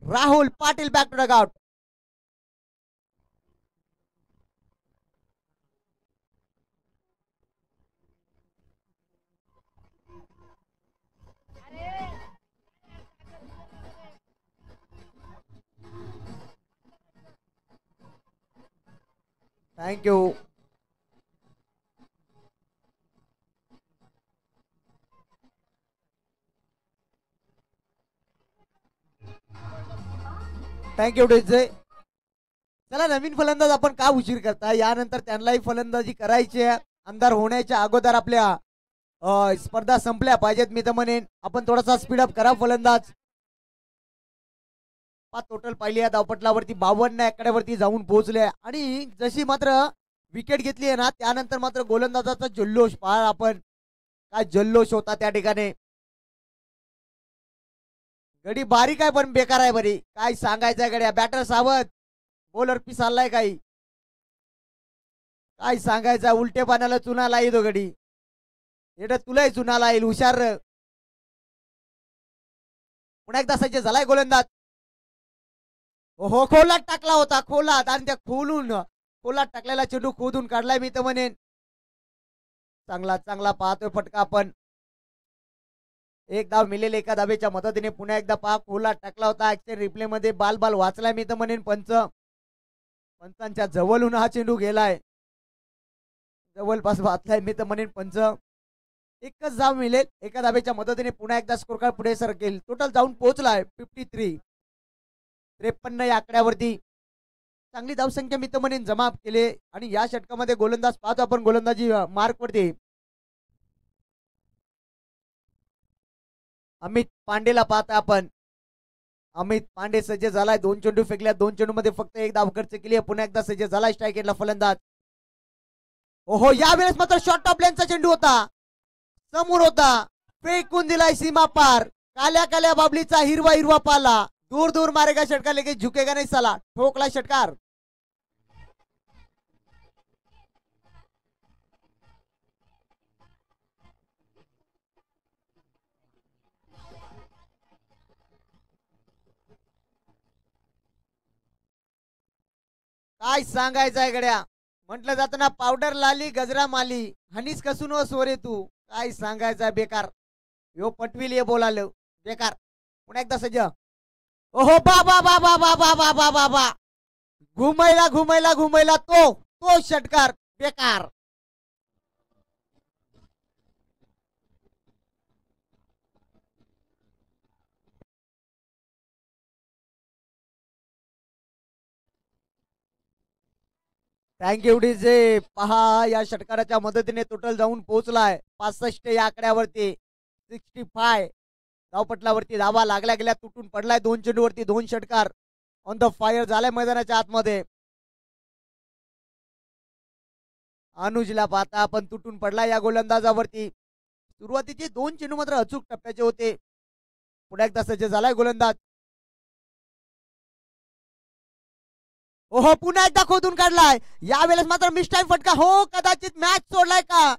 Rahul Patil back to dugout. Thank you. Thank you DJ. चला नवीन फलंदाज आपण का उशीर करता. यानंतर त्यांनाही फलंदाजी करायची आहे. अंधार होण्याच्या अगोदर आपल्या स्पर्धा संपल्या पाहिजेत. मी तर म्हणेन आपण थोडासा स्पीडअप करा फलंदाज. टोटल पाहिली आहे धावपटलावरती 52 आकड्यावरती जाऊन पोहोचले आणि जशी मात्र विकेट घेतली आहे ना त्यानंतर मात्र गोलंदाजाचा जल्लोष पहा आपण. काय जल्लोष होता त्या ठिकाणी. गडी बारीक आहे पण बेकार आहे बरी. काय सांगायचंय गड्या. बॅटर सावध. बॉलर पिसाललाय काही. काय सांगायचं. उलटे पाण्याला चुनाला येतो गडी. एवढं तुलाही चुनाला येईल. हुशार. पुन्हा एकदा सज्ज झालाय गोलंदाज. हो खोलात टाकला होता. खोलात आणि त्या खोलात टाकलेला चेंडू खोदून काढलाय मी तर म्हणेन. चांगला पाहतोय फटका आपण. एक धाव मिळेल एका धावेच्या मदतीने. पुन्हा एकदा पहा खोलात टाकला होता. ऍक्शन रिप्ले मध्ये बाल वाचलाय मी तर म्हणेन. पंचांच्या जवळून हा चेंडू गेलाय. जवळपास वाचलाय मी तर म्हणेन पंच. एकच धाव मिळेल एका धावेच्या मदतीने. पुन्हा एकदा स्कोर कार्ड पुढे सरकेल. टोटल जाऊन पोहोचलाय 53 53 या आकड्यावरती. चांगली धावसंख्या मी तर म्हणेन जमा केले आणि या षटकामध्ये गोलंदाज पाहतो आपण. गोलंदाजी मार्क वरती अमित पांडेला पाहतो आपण. अमित पांडे सज्ज झालाय. 2 चेंडू फेकल्या. 2 चेंडू मध्ये फक्त 1 धाव खर्च केली. पुन्हा एकदा सज्ज झालाय स्ट्राईक एंडला फलंदाज. ओहो यावेळेस मात्र शॉर्ट टॉप लेनचा चेंडू होता. समोर होता. फेकून दिलाय सीमा पार. काल्या बाबलीचा हिरवा पाला. दूर मारेगा षटकार लेकिन झुकेगा नहीं साला. ठोकला षटकार. काय सांगायचं आहे गड्या. म्हटलं जातं ना पावडर लाली गजरा माली हनीस कसून व सोरे तू. काय सांगायचं आहे बेकार. यो पटविल ये बोलालो बेकार. पुन्हा एकदा सज्ज. ओहो बा घुमैला तो षटकार बेकार. Thank you DJ. पहा या षटकाराच्या मदतीने टोटल जाऊन पोहोचलाय 65 या आकड्यावरती. 65 धावपटलावरती धावा लागल्या गेल्या. तुटून पडलाय 2 चेंडूवरती 2 षटकार. ऑन द फायर झालाय मैदानाच्या आतमध्ये. अनुजला पाहता आपण. तुटून पडलाय या गोलंदाजावरती. सुरुवातीचे 2 चेंडू मात्र अचूक टप्प्याचे होते. पुन्हा एकदा सज्ज झालाय गोलंदाज. ओहो पुन्हा एकदा खोदून काढलाय. यावेळेस मात्र मिस टाइम फटका. हो कदाचित मॅच सोडलाय का.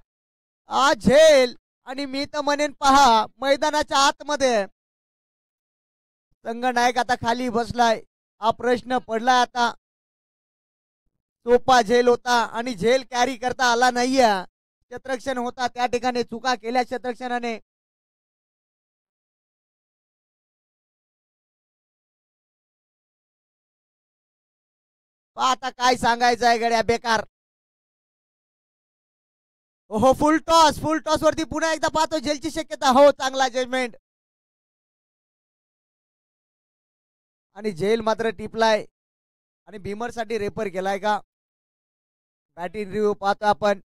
झेल आणि मी तर म्हणेन पहा मैदानाच्या आतमध्ये संघनायक आता खाली बसलाय. हा प्रश्न पडलाय आता. सोपा झेल होता आणि झेल कॅरी करता आला नाहीये. क्षेत्ररक्षण होता त्या ठिकाणी चुका केल्या क्षेत्ररक्षणाने. आता काय सांगायचं आहे गड्या बेकार. हो फुल टॉस वरती पुन्हा एकदा पाहतो झेलची शक्यता. हो चांगला जजमेंट आणि झेल मात्र टिपलाय आणि भीमर साठी रेफर केलाय का. बॅटिंग रिव्ह्यू पाहतो आपण.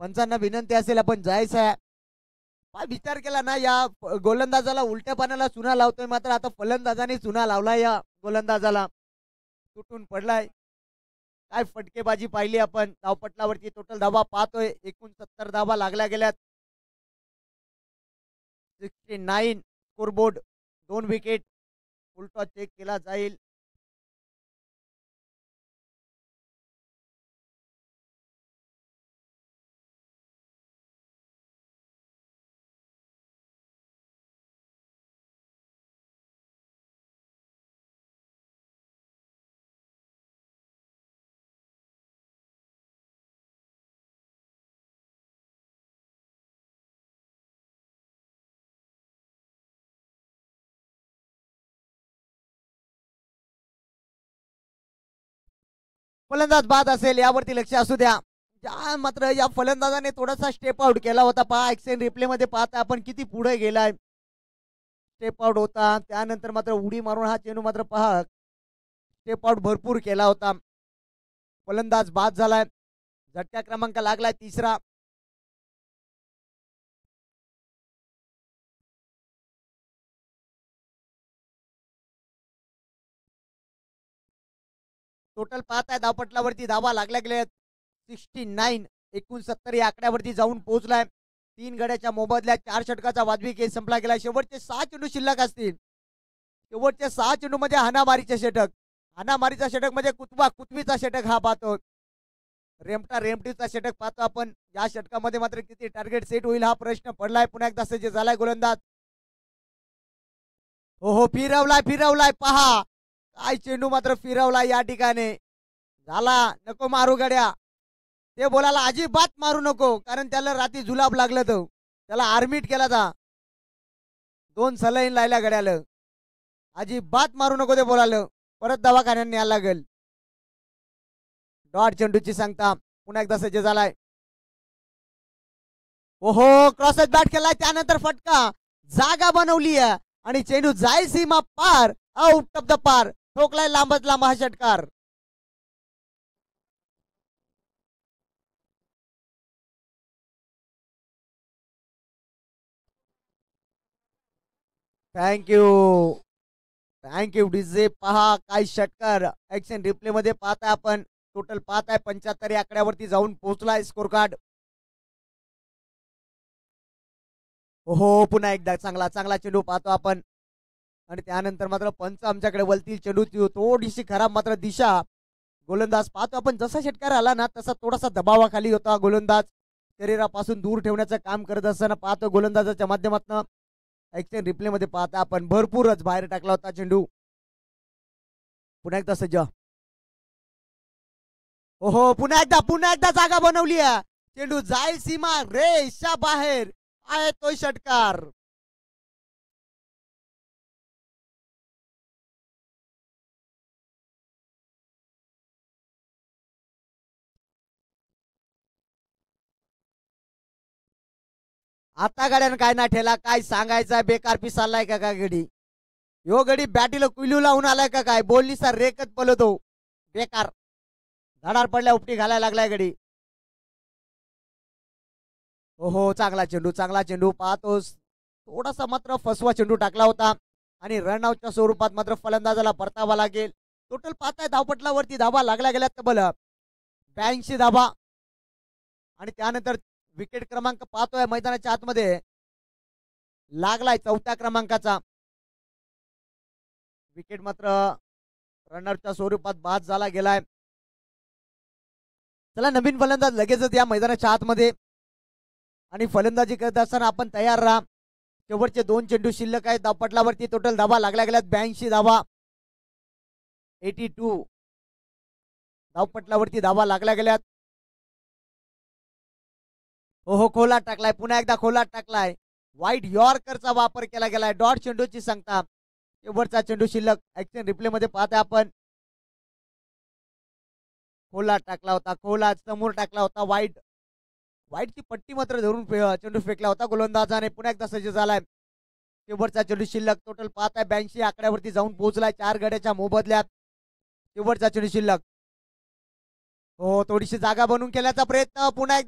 पंचांना विनंती असेल आपण जायचं आहे. विचार केला ना या गोलंदाजाला उलट्या पाण्याला चुना लावतोय मात्र आता फलंदाजाने चुना लावलाय या गोलंदाजाला. तुटून पडलाय. काय फटकेबाजी पाहिली आपण. धावपटलावरती टोटल धावा पाहतोय 69 धावा लागल्या गेल्यात. 69 scoreboard. 2 wicket. Full toss check केला जाईल. फलंदाज बाद असेल यावरती लक्ष असू द्या. मात्र या फलंदाजाने थोडासा स्टेप आउट केला होता. पहा एक्सेन रिप्ले मध्ये पाहता आपण किती पुढे गेलाय. स्टेप आउट होता त्यानंतर मात्र उडी मारून हा चेंडू मात्र पहा स्टेप आउट भरपूर केला होता. फलंदाज बाद झालाय. झटका क्रमांक लागलाय 3रा. टोटल पाहताय धावपटलावरती धावा लागल्या गेल्या 69. 69 या आकड्यावरती जाऊन पोहोचलाय. 3 गड्याच्या मोबदल्यात 4 षटकाचा वाजवी खेळ संपला गेला. शेवटचे 6 चेंडू शिल्लक असतील. शेवटचे 6 चेंडू मध्ये हानामारीचे षटक. हानामारीचा षटक म्हणजे कुतवीचा षटक हा पाहतो. रेमटीचा षटक पाहतो आपण. या षटकामध्ये मात्र किती टार्गेट सेट होईल हा प्रश्न पडलाय. पुन्हा एकदा सज्ज झालाय गोलंदाज. हो फिरवलाय पहा. काय चेंडू मात्र फिरवला या ठिकाणी. झाला नको मारू गड्या. ते बोलायला अजिबात मारू नको कारण त्याला रात्री जुलाब लागलं तो. त्याला आर्मिट केला था. 2 सलाईन लायल्या गड्याला. अजिबात मारू नको ते बोलायला. परत दवाखान्यात न्यायला लागेल. डॉट चेंडूची सांगता. पुन्हा एकदा सज्ज झालाय. ओहो क्रॉसेस बॅट केलाय त्यानंतर फटका. जागा बनवली आहे आणि चेंडू जाईल सीमा पार. आउट ऑफ द पार. ठोकलाय लांबच लांब हा षटकार. Thank you DJ. पहा काय षटकार ऍक्शन रिप्ले मध्ये पाहताय आपण. टोटल पाहताय 75 या आकड्यावरती जाऊन पोहोचलाय स्कोर कार्ड. हो पुन्हा एकदा चांगला चेंडू पाहतो आपण आणि त्यानंतर मात्र पंच आमच्याकडे वलतील. चेंडूची थोडीशी खराब मात्र दिशा. गोलंदाज पाहतो आपण. जसा षटकार आला ना तसा थोडासा दबावाखाली होता गोलंदाज. शरीरापासून दूर ठेवण्याचं काम करत असताना पाहतो गोलंदाजाच्या माध्यमातून. ऍक्शन रिप्ले मध्ये पाहता आपण भरपूरच बाहेर टाकला होता चेंडू. पुन्हा एकदा सज्ज. हो पुन्हा एकदा जागा बनवली आहे. चेंडू जाईल सीमा रेषा बाहेर. आहे तो षटकार. आता गाड्यानं काय ना ठेला. काय सांगायचं बेकार पिसालाय का काय गडी. यो गडी बॅटीला कुलू लावून आलाय का काय. बोलली सर रेकत पलतो बेकार. धडार पडल्या उपटी घालायला लागलाय गडी. हो चांगला चेंडू पाहतोस. थोडासा मात्र फसवा चेंडू टाकला होता आणि रनआउटच्या स्वरूपात मात्र फलंदाजाला परतावा लागेल. टोटल पाहताय धावपटलावरती धावा लागल्या गेल्या तब्बल 82 धावा आणि त्यानंतर विकेट क्रमांक पाहतोय मैदानाच्या आतमध्ये लागलाय 4थ्या क्रमांकाचा. विकेट मात्र रनआउटच्या स्वरूपात बाद झाला गेलाय. चला नवीन फलंदाज लगेचच या मैदानाच्या आतमध्ये. आणि फलंदाजी करत असताना आपण तयार राहा. शेवटचे 2 चेंडू शिल्लक आहेत. धावपटलावरती टोटल धावा लागल्या गेल्यात 82 धावा. 82 धावपटलावरती धावा लागल्या गेल्यात. हो खोलात टाकलाय, पुन्हा एकदा खोलात टाकलाय. वाईट यॉर्करचा वापर केला गेलाय. डॉट चेंडूची सांगता. शेवटचा चेंडू शिल्लक. ऍक्शन रिप्ले मध्ये पाहताय आपण. खोलात टाकला होता, खोलात समोर टाकला होता. वाईटची पट्टी मात्र धरून चेंडू फेकला होता गोलंदाजाने. पुन्हा एकदा सज्ज झालाय. शेवटचा चेंडू शिल्लक. टोटल पाहताय 82 आकड्यावरती जाऊन पोहोचलाय 4 गड्याच्या मोबदल्यात. शेवटचा चेंडू शिल्लक. हो थोडीशी जागा बनवून केल्याचा प्रयत्न. पुन्हा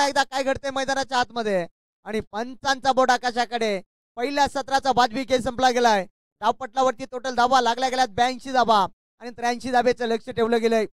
एकदा काय घडतंय मैदानाच्या आतमध्ये आणि पंचांचा बोट आकाशाकडे. पहिल्या सत्राचा वाजवी खेळ संपला गेलाय. धावपटलावरती टोटल धावा लागल्या गेल्यात 82 धावा आणि 83 धावेचं लक्ष ठेवलं गेलंय.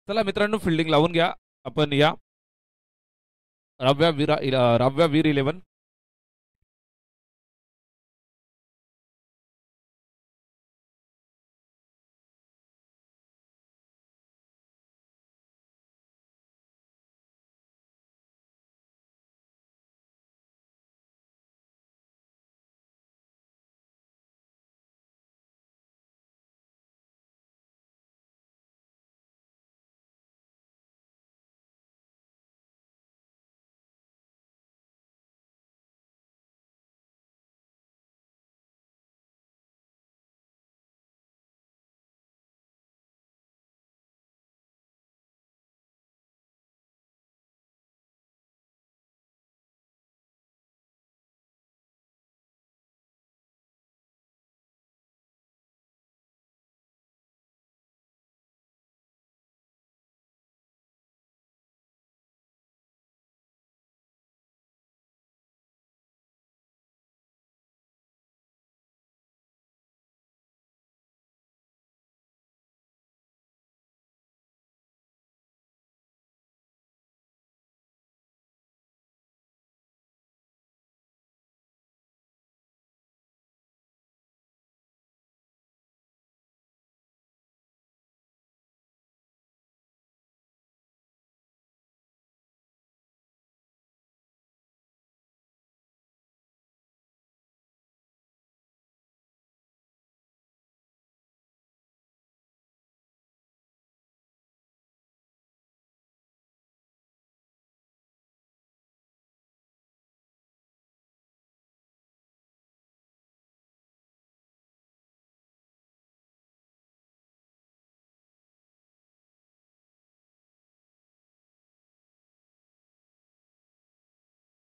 चला मित्रांनो फिल्डिंग लावून घ्या. आपण या राव्या वीर 11.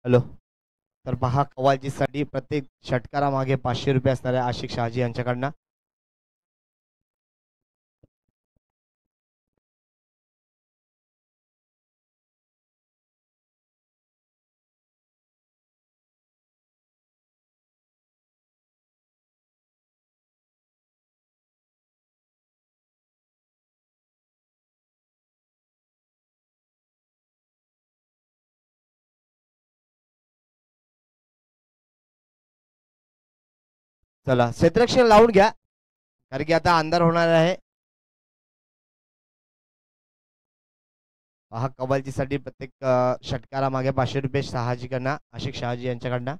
हॅलो. तर पहा कवालजीसाठी प्रत्येक षटकारामागे 500 रुपये असणारे आशिक शहाजी यांच्याकडनं. चला क्षेत्ररक्षण लावून घ्या कारण की आता अंधार होणार आहे. पहा कवालजीसाठी प्रत्येक षटकारामागे 500 रुपये शहाजीकडनं आशिक शहाजी यांच्याकडनं.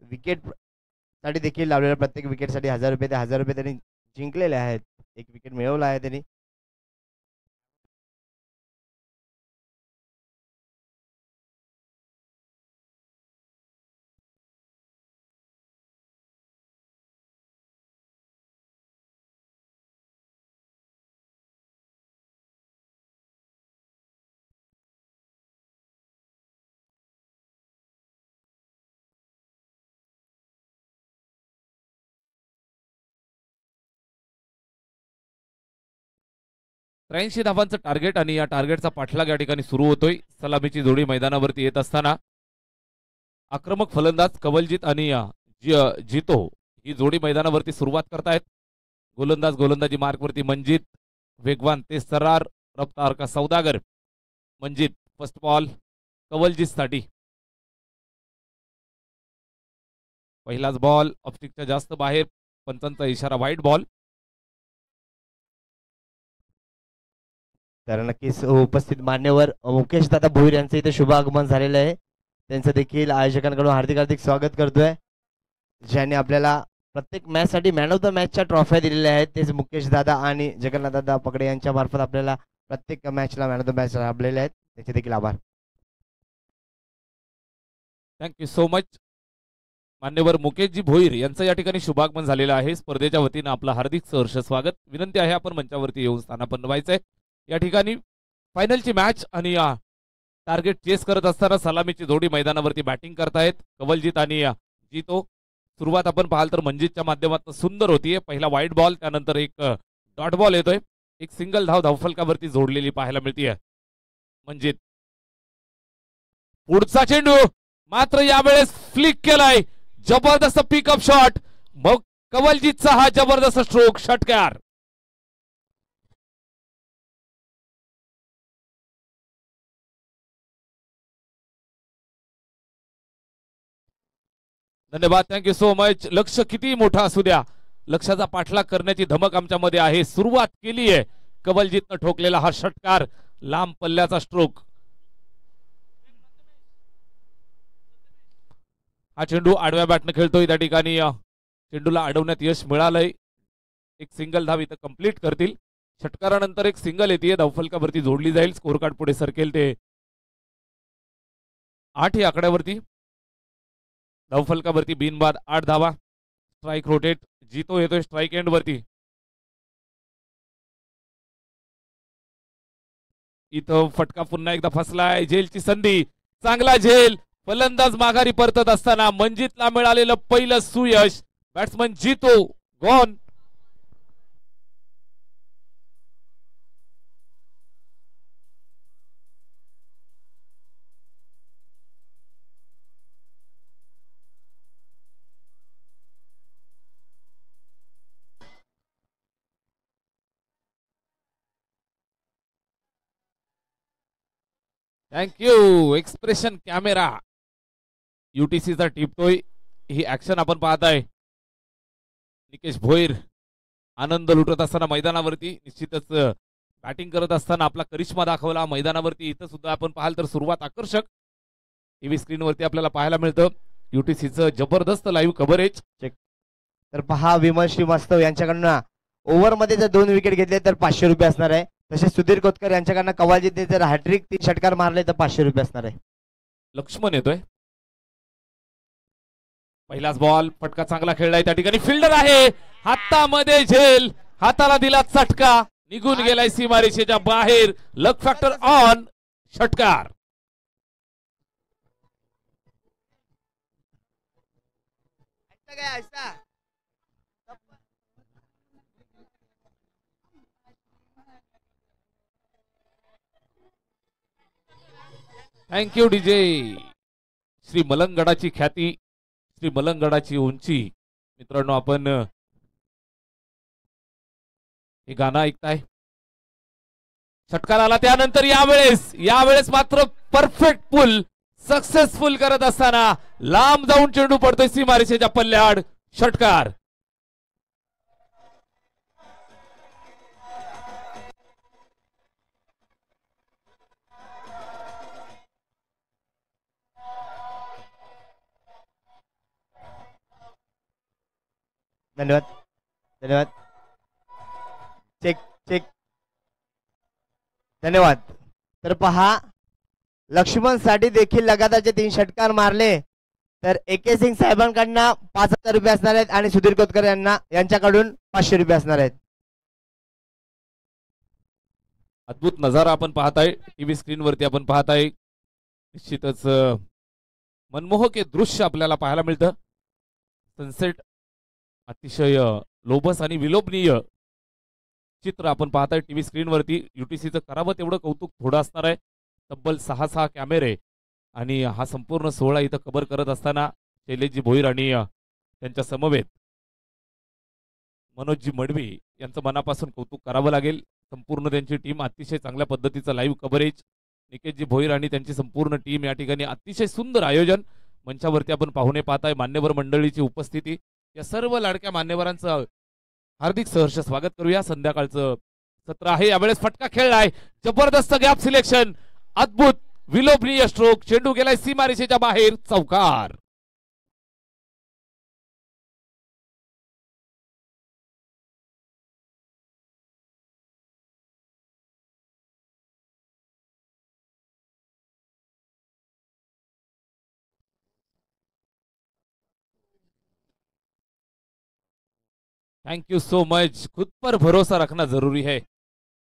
विकेट साठी देखील लावलेल्या प्रत्येक विकेटसाठी 1000 रुपये. ते 1000 रुपये त्यांनी जिंकलेले आहेत. एक विकेट मिळवला आहे त्यांनी. 83 धावांचं टार्गेट आणि या टार्गेटचा पाठलाग या ठिकाणी सुरू होतोय. सलामीची जोडी मैदानावरती येत असताना आक्रमक फलंदाज कवलजीत आणि जितो ही जोडी मैदानावरती सुरुवात करतायत. गोलंदाज गोलंदाजी मार्कवरती मंजित, वेगवान ते सरार, रफ्तार का सौदागर. मंजित फर्स्ट बॉल कवलजीत साठी. पहिलाच बॉल ऑप्टिकच्या जास्त बाहेर, पंचांचा इशारा वाईट बॉल. तर नक्कीच उपस्थित मान्यवर मुकेश दादा भोईर यांचं इथे शुभ आगमन झालेलं आहे. त्यांचं देखील आयोजकांकडून हार्दिक हार्दिक स्वागत करतोय. ज्यांनी आपल्याला प्रत्येक मॅच साठी मॅन ऑफ द मॅचच्या ट्रॉफ्या दिलेल्या आहेत तेच मुकेश दादा आणि जगन्नाथ दादा पकडे यांच्या मार्फत आपल्याला प्रत्येक मॅचला मॅन ऑफ द मॅच लाभलेले आहेत. त्याचे देखील आभार. Thank you so much. मान्यवर मुकेशजी भोईर यांचं या ठिकाणी शुभागमन झालेलं आहे. स्पर्धेच्या वतीनं आपलं हार्दिक सहर्ष स्वागत. विनंती आहे आपण मंचावरती येऊन स्थानापन्न व्हायचंय. या ठिकाणी फायनलची मॅच आणि टार्गेट चेस करत असताना सलामीची जोडी मैदानावरती बॅटिंग करतायत कवलजीत आणि जितो. सुरुवात आपण पाहाल तर मंजितच्या माध्यमातून सुंदर होतीये. पहिला वाईट बॉल, त्यानंतर एक डॉट बॉल येतोय. एक सिंगल धाव धावफलकावरती जोडलेली पाहायला मिळतीये. मंजित पुढचा चेंडू मात्र यावेळेस फ्लिक केलाय. जबरदस्त पिकअप शॉट. मग कवलजीतचा हा जबरदस्त स्ट्रोक, षटकार. धन्यवाद, थँक्यू सो मच. लक्ष किती मोठा असू द्या, लक्षाचा पाठलाग करण्याची धमक आमच्यामध्ये आहे. सुरुवात केली आहे कवलजीतनं ठोकलेला हा षटकार, लांब पल्ल्याचा स्ट्रोक. हा चेंडू आडव्या बॅटनं खेळतोय. त्या ठिकाणी चेंडूला अडवण्यात यश मिळालंय. एक सिंगल धाव इथं कंप्लीट करतील. षटकारानंतर एक सिंगल येते, धावफलकावरती जोडली जाईल. स्कोर कार्ड पुढे सरकेल ते 8 या आकड्यावरती. धावफलकावरती बिनबाद 8 धावा. Strike rotate. जितो येतोय स्ट्राईक एंड वरती. इथं फटका पुन्हा एकदा फसलाय. झेलची संधी, चांगला झेल. फलंदाज माघारी परतत असताना मंजितला मिळालेलं पहिलं सुयश. बॅट्समन जितो गॉन. थँक्यू. एक्सप्रेशन कॅमेरा युटीसीचा टिपतोय. ही ऍक्शन आपण पाहताय. निकेश भोईर आनंद लुटत असताना मैदानावरती निश्चितच बॅटिंग करत असताना आपला करिश्मा दाखवला मैदानावरती. इथं सुद्धा आपण पाहाल तर सुरुवात आकर्षक टीव्ही स्क्रीनवरती आपल्याला पाहायला मिळतं. युटीसीचं जबरदस्त लाईव्ह कव्हरेज. तर पहा विमल श्रीवास्तव यांच्याकडनं ओव्हरमध्ये जर 2 विकेट घेतले तर 500 रुपये असणार आहे. तसेच सुधीर कोतकर यांच्याकडनं कवलजीतने जर हॅट्रिक 3 षटकार मारले तर 500 रुपये असणार आहे. लक्ष्मण येतोय. पहिलाच बॉल, फटका चांगला खेळलाय. त्या ठिकाणी फिल्डर आहे, हातामध्ये झेल, हाताला दिला चटका, निघून गेलाय सीमारेषेच्या बाहेर. लक फॅक्टर ऑन, षटकार. Thank you DJ. श्री मलंगडाची ख्याती, श्री मलंगडाची उंची. मित्रांनो, आपण हे गाणं ऐकताय. षटकार आला त्यानंतर यावेळेस मात्र परफेक्ट पुल सक्सेसफुल करत असताना लांब जाऊन चेंडू पडतोय सीमारेषेच्या पल्ल्याआड, षटकार. धन्यवाद, धन्यवाद. चेक चेक, धन्यवाद. तर पहा, लक्ष्मण साठी देखील लगातारचे 3 षटकार मारले तर AK सिंग साहेबांकडनं 5000 रुपये असणार आहेत आणि सुधीर कोतकर यांच्याकडून 500 रुपये असणार आहेत. अद्भुत नजारा आपण पाहताय टीव्ही स्क्रीनवरती. आपण पाहताय निश्चितच मनमोहक हे दृश्य आपल्याला पाहायला मिळतं. सनसेट अतिशय लोभस आणि विलोभनीय चित्र आपण पाहताय टीव्ही स्क्रीनवरती. युटीसीचं करावं तेवढं कौतुक थोडं असणार आहे. तब्बल 6 कॅमेरे आणि हा संपूर्ण सोहळा इथं कव्हर करत असताना शैलेशजी भोईर आणि त्यांच्या समवेत मनोजजी मडवी यांचं मनापासून कौतुक करावं लागेल. संपूर्ण त्यांची टीम अतिशय चांगल्या पद्धतीचं लाईव्ह कव्हरेज. निकेशजी भोईर आणि त्यांची संपूर्ण टीम या ठिकाणी अतिशय सुंदर आयोजन. मंचावरती आपण पाहुणे पाहताय, मान्यवर मंडळीची उपस्थिती. या सर्व लाडक्या मान्यवरांचं हार्दिक सहर्ष स्वागत करूया. संध्याकाळचं सत्र आहे. यावेळेस फटका खेळलाय, जबरदस्त गॅप सिलेक्शन, अद्भुत विलोभनीय स्ट्रोक. चेंडू गेलाय सीमारेषेच्या बाहेर, चौकार. Thank you so much. खुद पर भरोसा रखना जरूरी है.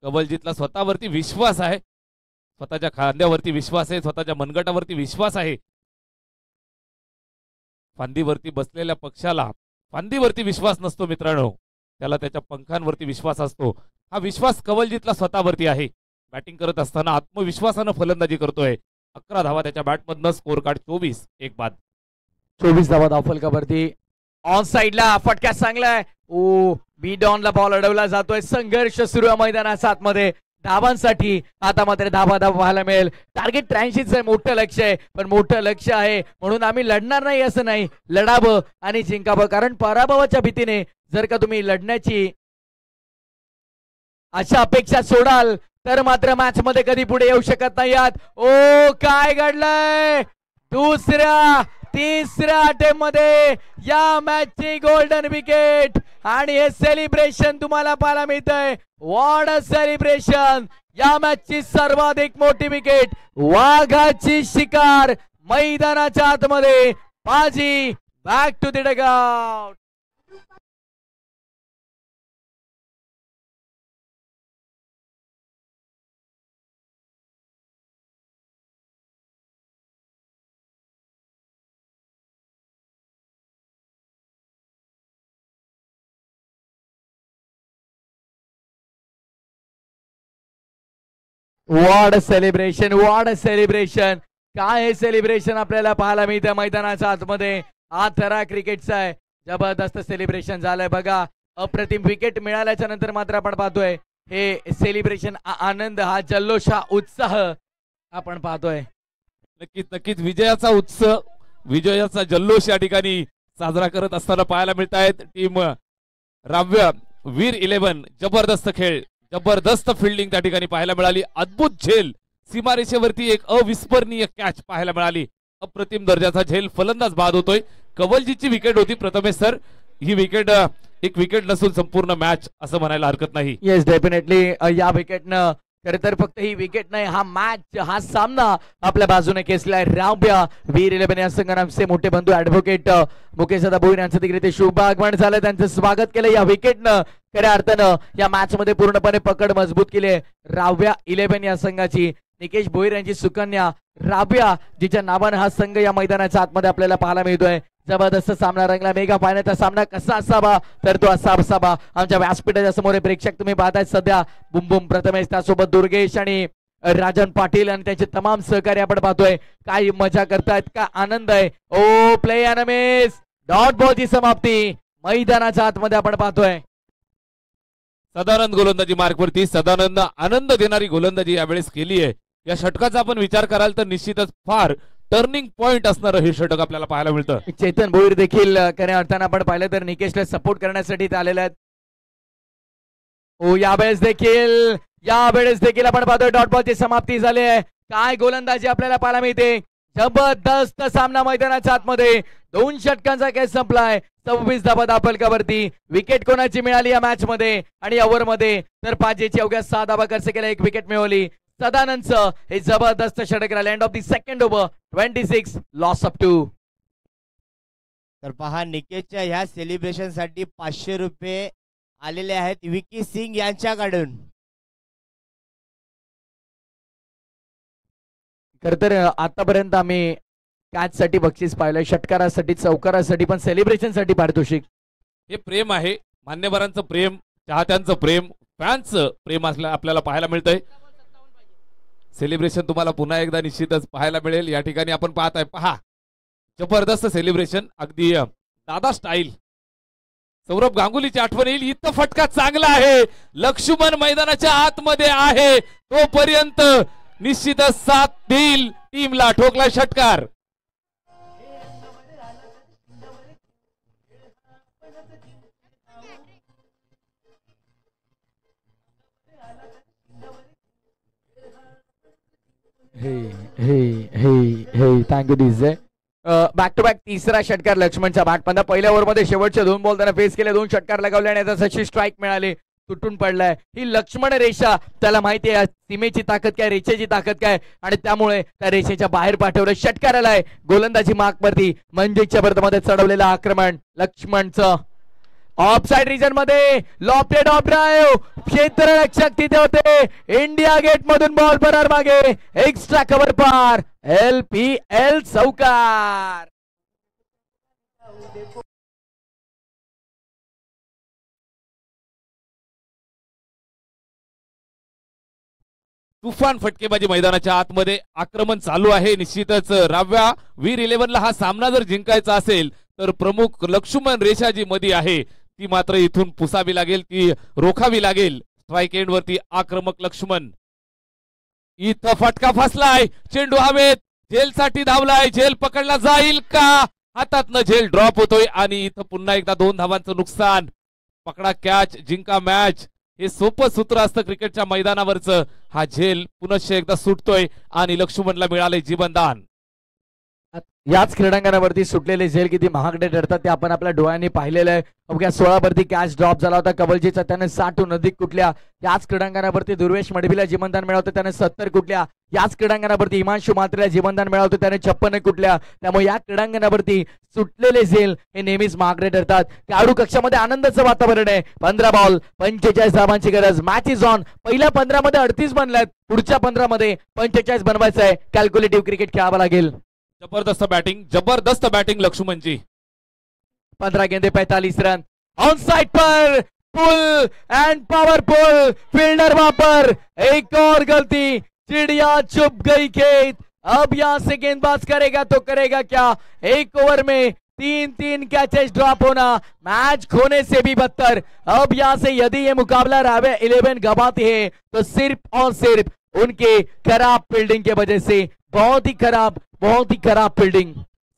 कवलजीतला स्वतःवरती विश्वास आहे, स्वतःच्या खांद्यावरती विश्वास आहे, स्वतःच्या मनगटावरती विश्वास आहे. फांदीवरती बसलेल्या पक्षाला फांदीवरती विश्वास नसतो मित्रांनो, त्याला त्याच्या पंखांवरती विश्वास असतो. हा विश्वास कवलजीतला स्वतःवरती आहे. बॅटिंग करत असताना आत्मविश्वासानं फलंदाजी करतोय. 11 धावा त्याच्या बॅटमधनं. स्कोर कार्ड 24 एक बाद. 24 धावा धावफलकावरती. ऑन साइडला फटका चांगलाय. ओ बी डॉनला बॉल अडवला जातोय. संघर्ष सुरू आहे मैदानाच्या आतमध्ये धावांसाठी. आता मात्र धावा पाहायला मिळेल. टार्गेट 83 आहे. मोठं लक्ष आहे, पण मोठं लक्ष आहे म्हणून आम्ही लढणार नाही असं नाही. लढावं आणि जिंकावं, कारण पराभवाच्या भीतीने जर का तुम्ही लढण्याची अशा अपेक्षा सोडाल तर मात्र मॅच मध्ये कधी पुढे येऊ शकत नाही आहात. ओ काय घडलंय दुसऱ्या तिसऱ्या अटेम्प्ट मध्ये या मॅचची गोल्डन विकेट आणि हे सेलिब्रेशन तुम्हाला पाहायला मिळतंय. What a celebration. या मॅचची सर्वाधिक मोठी विकेट, वाघाची शिकार मैदानाच्या आतमध्ये. Baji back to the dugout. What a celebration, what a celebration. काय हे सेलिब्रेशन आपल्याला पाहायला मिळतं मैदानाच्या आतमध्ये. हा थरा क्रिकेटचा आहे. जबरदस्त सेलिब्रेशन झालंय बघा. अप्रतिम विकेट मिळाल्याच्या नंतर मात्र आपण पाहतोय हे सेलिब्रेशन, आनंद, हा जल्लोष, हा उत्साह आपण पाहतोय. नक्कीच नक्कीच विजयाचा उत्सव, विजयाचा जल्लोष या ठिकाणी साजरा करत असताना पाहायला मिळत आहेत. टीम राव्य वीर 11 जबरदस्त खेळ, जबरदस्त फिल्डिंग त्या ठिकाणी पाहायला मिळाली. अद्भुत झेल, सीमारेषेवरती एक अविस्मरणीय कॅच पाहायला मिळाली. अप्रतिम दर्जाचा झेल. फलंदाज बाद होतोय. कवलजीची विकेट होती प्रथमेश सर. ही विकेट एक विकेट नसून संपूर्ण मॅच असं म्हणायला हरकत नाही. Yes definitely. या विकेटनं खरं तर फक्त ही विकेट नाही, हा मॅच, हा सामना आपल्या बाजूने खेचलाय. राव्या वीर 11 या संघाचे मोठे बंधू ऍडव्होकेट मुकेश दादा भोईर यांचं देखील इथे शुभ आगमन झालं. त्यांचं स्वागत केलं या विकेटनं. खऱ्या अर्थानं या मॅच मध्ये पूर्णपणे पकड मजबूत केली राव्या 11 या संघाची. निकेश भोईर यांची सुकन्या राव्या, जिच्या नावानं हा संघ या मैदानाच्या आतमध्ये आपल्याला पाहायला मिळतोय. जबरदस्त सामना रंगला. मेगा फायनलचा सामना कसा असावा तर तो असा असावा. आमच्या व्यासपीठाच्या समोर प्रेक्षक तुम्ही पाहताय सध्या. बुम बुम प्रथमेश, त्यासोबत दुर्गेश आणि राजन पाटील आणि त्यांचे तमाम सहकारी आपण पाहतोय. काय मजा करतायत, काय आनंद आहे. ओ प्ले अँड मिस. डॉट बॉलची समाप्ती मैदानाच्या आतमध्ये आपण पाहतोय. सदानंद गोलंदाजी मार्कवरती. सदानंद आनंद देणारी गोलंदाजी यावेळेस केली आहे. या षटकाचा आपण विचार कराल तर निश्चितच फार टर्निंग पॉइंट असणारं हे षटक आपल्याला पाहायला मिळतं. चेतन भोईर देखील खऱ्या अर्थानं आपण पाहिलं तर निकेशला सपोर्ट करण्यासाठी ते आलेले आहेत. ओ यावेळेस देखील आपण पाहतोय डॉट बॉलची समाप्ती झाली आहे. काय गोलंदाजी आपल्याला पाहायला मिळते. जबरदस्त सामना मैदानाच्या आतमध्ये. 2 षटकांचा खेळ संपलाय. 26 धावा धावफलकावरती. विकेट कोणाची मिळाली या मॅच मध्ये आणि या ओव्हर मध्ये तर पाजेची अवघ्या 6 धावा खर्च केल्या, 1 विकेट मिळवली. सदानंदचं हे जबरदस्त षटक राहिलं. End of the second over, 26 loss of 2. तर पहा निकेशच्या ह्या सेलिब्रेशन साठी 500 रुपये आलेले आहेत विकी सिंग यांच्याकडून. खर तर आतापर्यंत आम्ही कॅच साठी बक्षीस पाहिलंय, षटकारासाठी, चौकारासाठी, पण सेलिब्रेशन साठी पारितोषिक. हे प्रेम आहे, मान्यवरांचं प्रेम, चाहत्यांचं प्रेम, फॅन्स प्रेम आपल्याला पाहायला मिळतंय. सेलिब्रेशन तुम्हाला पुन्हा एकदा निश्चितच पाहायला मिळेल. या ठिकाणी आपण पाहताय, पहा जबरदस्त सेलिब्रेशन, अगदी दादा स्टाईल. सौरभ गांगुलीची आठवण येईल. इथं फटका चांगला आहे. लक्ष्मण मैदानाच्या आतमध्ये आहे, तोपर्यंत निश्चितच साथ देईल टीमला. ठोकला षटकार. Thank you DJ. Back to back तिसरा षटकार लक्ष्मणचा बॅटमधला. पहिल्या ओव्हरमध्ये शेवटचे 2 बॉल त्याने फेस केले, 2 षटकार लगवले आणि तशी स्ट्राईक मिळाली. तुटून पडलाय. ही लक्ष्मण रेषा, त्याला माहिती आहे सीमेची ताकद काय, रेषेची ताकद काय, आणि त्यामुळे त्या रेषेच्या बाहेर पाठवलं. षटकार आलाय गोलंदाजी मार्कवरती. मंजितच्या बर्तमध्ये चढवलेलं आक्रमण लक्ष्मणचं. ऑफसाइड रिजन मध्ये लॉफ्टेड ऑफ ड्राइव्ह, क्षेत्ररक्षक तिथे होते. इंडिया गेट मधून बॉल परार मागे, एक्स्ट्रा कव्हर पार. LPL चौकार. तुफान फटकेबाजी मैदानाच्या आतमध्ये. आक्रमण चालू आहे. निश्चितच राव्या वीर 11ला हा सामना जर जिंकायचा असेल तर प्रमुख लक्ष्मण रेषा जी मध्ये आहे ती मात्र इथून पुसावी लागेल, ती रोखावी लागेल. स्ट्राईक एंड वरती आक्रमक लक्ष्मण. इथं फटका फसलाय. चेंडू हवेत. झेलसाठी धावलाय. झेल पकडला जाईल का? हातातनं झेल ड्रॉप होतोय आणि इथं पुन्हा एकदा 2 धावांचं नुकसान. पकडा कॅच, जिंका मॅच, हे सोपं सूत्र असतं क्रिकेटच्या मैदानावरचं. हा झेल पुनश्च एकदा सुटतोय आणि लक्ष्मणला मिळाले जीवनदान. याच क्रीडांगणावरती सुटलेले झेल किती महागडे ठरतात ते आपण आपल्या डोळ्यांनी पाहिलेलं आहे. अवघ्या 16 वरती कॅच ड्रॉप झाला होता कवलजीचा, त्याने 60 अधिक कुठल्या. याच क्रीडांगणावरती दुर्वेश मडवीला जीवनदान मिळवतं, त्याने 70 कुठल्या. याच क्रीडांगणावरती हिमांशु मात्रेला जीवनदान मिळवतं, त्याने 56 कुठल्या. त्यामुळे या क्रीडांगणावरती सुटलेले झेल हे नेहमीच महागडे ठरतात. खेळाडू कक्षामध्ये आनंदाचं वातावरण आहे. 15 बॉल 45 धावांची गरज. Match is on. पहिल्या 15 मध्ये 38 बनल्यात, पुढच्या 15 मध्ये 45 बनवायचं आहे. कॅल्क्युलेटिव्ह क्रिकेट खेळावं लागेल. जबरदस्त बॅटिंग, जबरदस्त बॅटिंग लक्ष्मणची. 15 गेंदे 45 रन. ऑन साइड पर पुल एंड पावरफुल फील्डर वापर. एक और गलती, चिड़िया चुप गई खेत. अब यहां से गेंदबाज करेगा तो करेगा क्या? एक ओवर में 3 कैचेस ड्रॉप होना मैच खोने से भी बदतर. अब यहां से यदि ये मुकाबला रावे 11 गवाती है तो सिर्फ और सिर्फ उनके खराब फील्डिंग के वजह से. बहुत ही खराब फील्डिंग.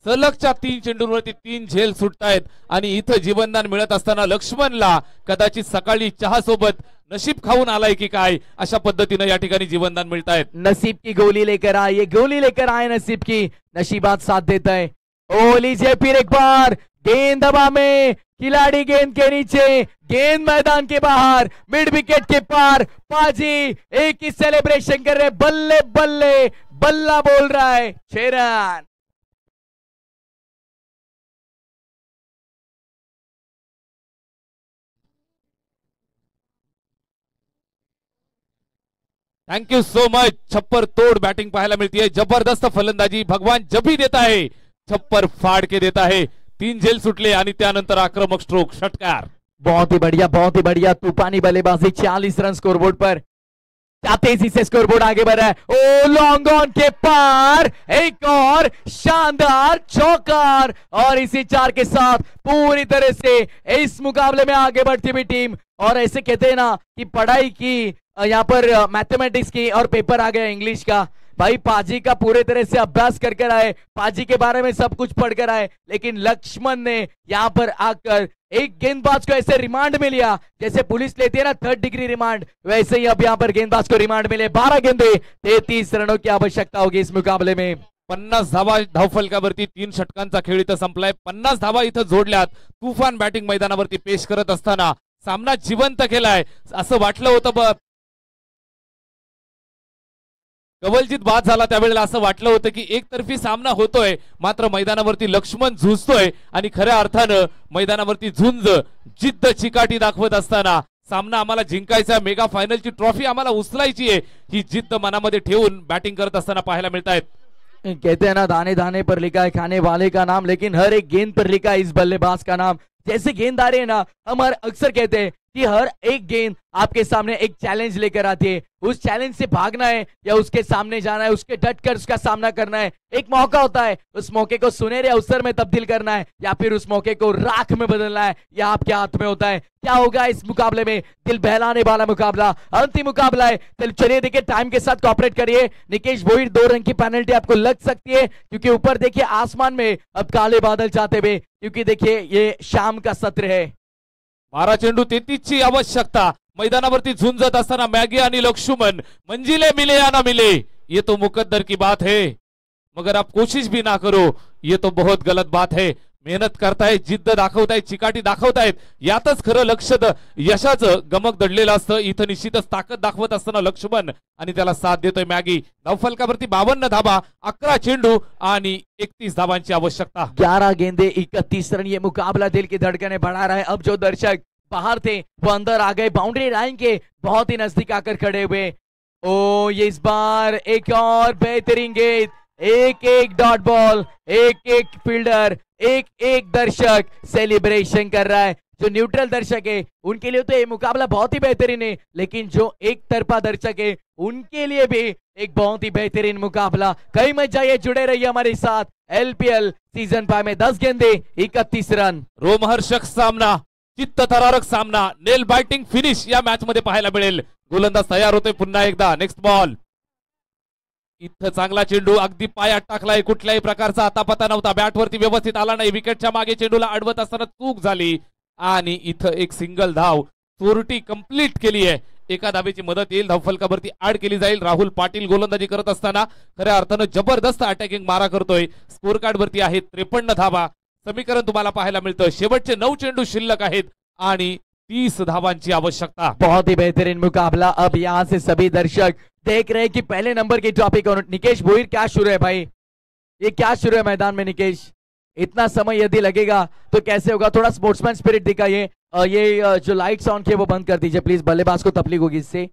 सलगच्या 3 चेंडूंवरती 3 झेल सुटतायत आणि इथं जीवनदान मिळत असताना लक्ष्मणला कदाचित सकाळी चहा सोबत नशीब खाऊन आलाय की काय अशा पद्धतीने या ठिकाणी जीवनदान मिळतायत. नसीब की गोली लेकर आए, ये गोली लेकर आए नसीब की. नसीबात साथ देता है. ओ लीजिए फिर एक बार गेंद हवा में, खिलाड़ी गेंद के नीचे, गेंद मैदान के बाहर, मिड विकेट के पार. पाजी एक ही सेलिब्रेशन कर रहे. बल्ले बल्ले बल्ला बोल रहा है. 6 रन. Thank you so much. छप्पर तोड बॅटिंग पाहायला मिळते. जबरदस्त फलंदाजी भगवान जबी देता है, छप्पर फाड़ के देता है. 3 झेल सुटले आणि त्यानंतर आक्रमक स्ट्रोक, षटकार. बहुत ही बढ़िया तूफानी बल्लेबाजी. 40 रन स्कोरबोर्ड पर. क्या तेजी से स्कोरबोर्ड आगे बढ़ रहा है. ओ लॉन्ग ऑन के पार एक और शानदार चौकार. और इसी 4 के साथ पूरी तरह से इस मुकाबले में आगे बढ़ती हुई टीम. और ऐसे कहते हैं ना कि पढ़ाई की यहाँ पर मैथमेटिक्स की और पेपर आ गया इंग्लिश का. भाई पाजी का पूरे तरह से अभ्यास कर आए, पाजी के बारे में सब कुछ पढ़कर आए, लेकिन लक्ष्मण ने यहाँ पर आकर एक गेंदबाज को ऐसे रिमांड में लिया जैसे पुलिस लेती है ना 3rd डिग्री रिमांड, वैसे ही अब यहाँ पर गेंदबाज को रिमांड मिले. 12 गेंदे 33 रनों की आवश्यकता होगी इस मुकाबले में. 50 धावा धावफलकावरती 3 षटकांचा खेळ इथं संपलाय. 50 धावा इथं जोडल्यात. तुफान बॅटिंग मैदानावरती पेश करत असताना सामना जिवंत केलाय असं वाटलं होतं. कवलजीत बाद झाला त्यावेळेला असं वाटलं होतं की एकतर्फी सामना होतोय, मात्र मैदानावरती लक्ष्मण झुंजतोय आणि खऱ्या अर्थानं मैदानावरती झुंज, जिद्द, चिकाटी दाखवत असताना सामना आम्हाला जिंकायचा, मेगा फायनलची ट्रॉफी आम्हाला उचलायची आहे, ही जिद्द मनामध्ये ठेवून बॅटिंग करत असताना पाहायला मिळतायत. कहते हैं ना दाने दाने पर लिखा है खाने वाले का नाम, लेकिन हर एक गेंद पर लिखा है इस बल्लेबाज का नाम. जैसे गेंद आ रही है ना, हम अक्सर कहते हैं कि हर एक गेंद आपके सामने एक चैलेंज लेकर आती है, उस चैलेंज से भागना है या उसके सामने जाना है, उसके डट कर उसका सामना करना है। एक मौका होता है, उस मौके को सुनहरे अवसर में तब्दील करना है या फिर उस मौके को राख में बदलना है, यह आपके हाथ में होता है। क्या होगा इस मुकाबले में? दिल बहलाने वाला मुकाबला, अंतिम मुकाबला है। चलिए देखिए, टाइम के साथ कोऑपरेट करिए। निकेश भोईर 2 रन की पेनल्टी आपको लग सकती है, क्योंकि ऊपर देखिए आसमान में अब काले बादल जाते हुए, क्योंकि देखिए ये शाम का सत्र है। 12 चेंडू 33 ची आवश्यकता। मैदानावरती झुंजत असताना मॅगी आणि लक्ष्मण, मंजिले मिले या ना मिले, ये तो मुकद्दर की बात है, मगर आप कोशिश भी ना करो, ये तो बहुत गलत बात है। मेहनत करतायत, जिद्द दाखवतायत, चिकाटी दाखवतायत, यातच खरं यशाचं गमक दडलेलं असतं। इथं निश्चितच ताकद दाखवत असताना लक्ष्मण आणि त्याला साथ देतोय मॅगी। धावफलकावरती 52 धाबा, 11 चेंडू आणि 31 धावांची आवश्यकता। 11 गेंदे 31 रन, ये मुकाबला दिल की धड़कनें बढ़ा रहा है। अब जो दर्शक बाहर थे वो अंदर आ गए, बाउंड्री लाइन के बहुत ही नजदीक आकर खड़े हुए। ओ ये इस बार एक और बेहतरीन गेंद, एक एक डॉट बॉल, एक एक फील्डर, एक एक दर्शक सेलिब्रेशन कर रहा है। जो न्यूट्रल दर्शक है उनके लिए तो ये मुकाबला बहुत ही बेहतरीन है, लेकिन जो एक तरफा दर्शक है उनके लिए भी एक बहुत ही बेहतरीन मुकाबला। कई मत जाइए, जुड़े रहिए हमारे साथ। एलपीएल सीजन 5 में 10 गेंदे 31 रन। रोमहर्षक सामना, चित्तथरारक सामना, नेल बाइटिंग फिनिश या मॅच मध्ये पाहायला मिळेल। गोलंदाज तयार होतोय पुन्हा एकदा। नेक्स्ट बॉल, इथं चांगला चेंडू अगदी पायात टाकलाय, कुठल्याही प्रकारचा आतापता नव्हता, बॅटवरती व्यवस्थित आला नाही, विकेटच्या मागे चेंडूला अडवत असताना चूक झाली आणि इथं एक सिंगल धाव, चोरटी कंप्लीट केली आहे। एका धावेची मदत येईल, धावफलकावरती ऍड केली जाईल। राहुल पाटील गोलंदाजी करत असताना खऱ्या अर्थानं जबरदस्त अटॅकिंग मारा करतोय। स्कोर कार्ड वरती आहेत 53 धावा, समीकरण तुम्हाला पाहायला मिळतं। शेवटचे 9 चेंडू शिल्लक आहेत आणि 30 धावांची आवश्यकता। बहुत ही बेहतरीन मुकाबला। अब यहाँ से सभी दर्शक देख रहे हैं कि पहले नंबर की टॉपिक निकेश भोईर क्या शुरू है भाई, ये क्या शुरू है मैदान में निकेश? इतना समय यदि लगेगा तो कैसे होगा? थोड़ा स्पोर्ट्समैन स्पिरिट दिखाइए। ये जो लाइट्स ऑन किए वो बंद कर दीजिए प्लीज, बल्लेबाज को तकलीफ होगी इससे।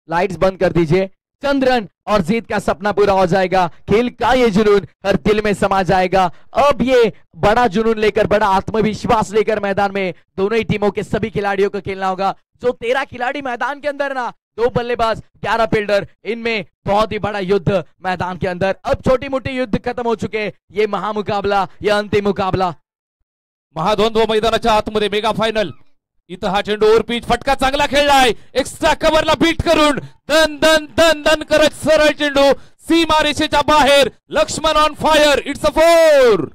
लाइट्स बंद कर दीजिए। चंद रन और जीत का सपना पूरा हो जाएगा। खेल का ये जुनून हर दिल में समा जाएगा। अब ये बड़ा जुनून लेकर, बड़ा आत्मविश्वास लेकर मैदान में दोनों ही टीमों के सभी खिलाड़ियों को खेलना होगा। जो 13 खिलाड़ी मैदान के अंदर ना, 2 बल्लेबाज, 11 फील्डर, इनमें बहुत ही बड़ा युद्ध मैदान के अंदर। अब छोटी मोटी युद्ध खत्म हो चुके हैं, ये महामुकाबला, ये अंतिम मुकाबला। महाद्वंद्व मैदानाच्या आतमध्ये मेगा फायनल। इथं हा चेंडू ओव्हर पिच, फटका चांगला खेळलाय, एक्स्ट्रा कव्हरला बीट करून दन दन दन दन करत सरळ चेंडू सीमा रेषेच्या बाहेर। Laxman on fire, it's a 4।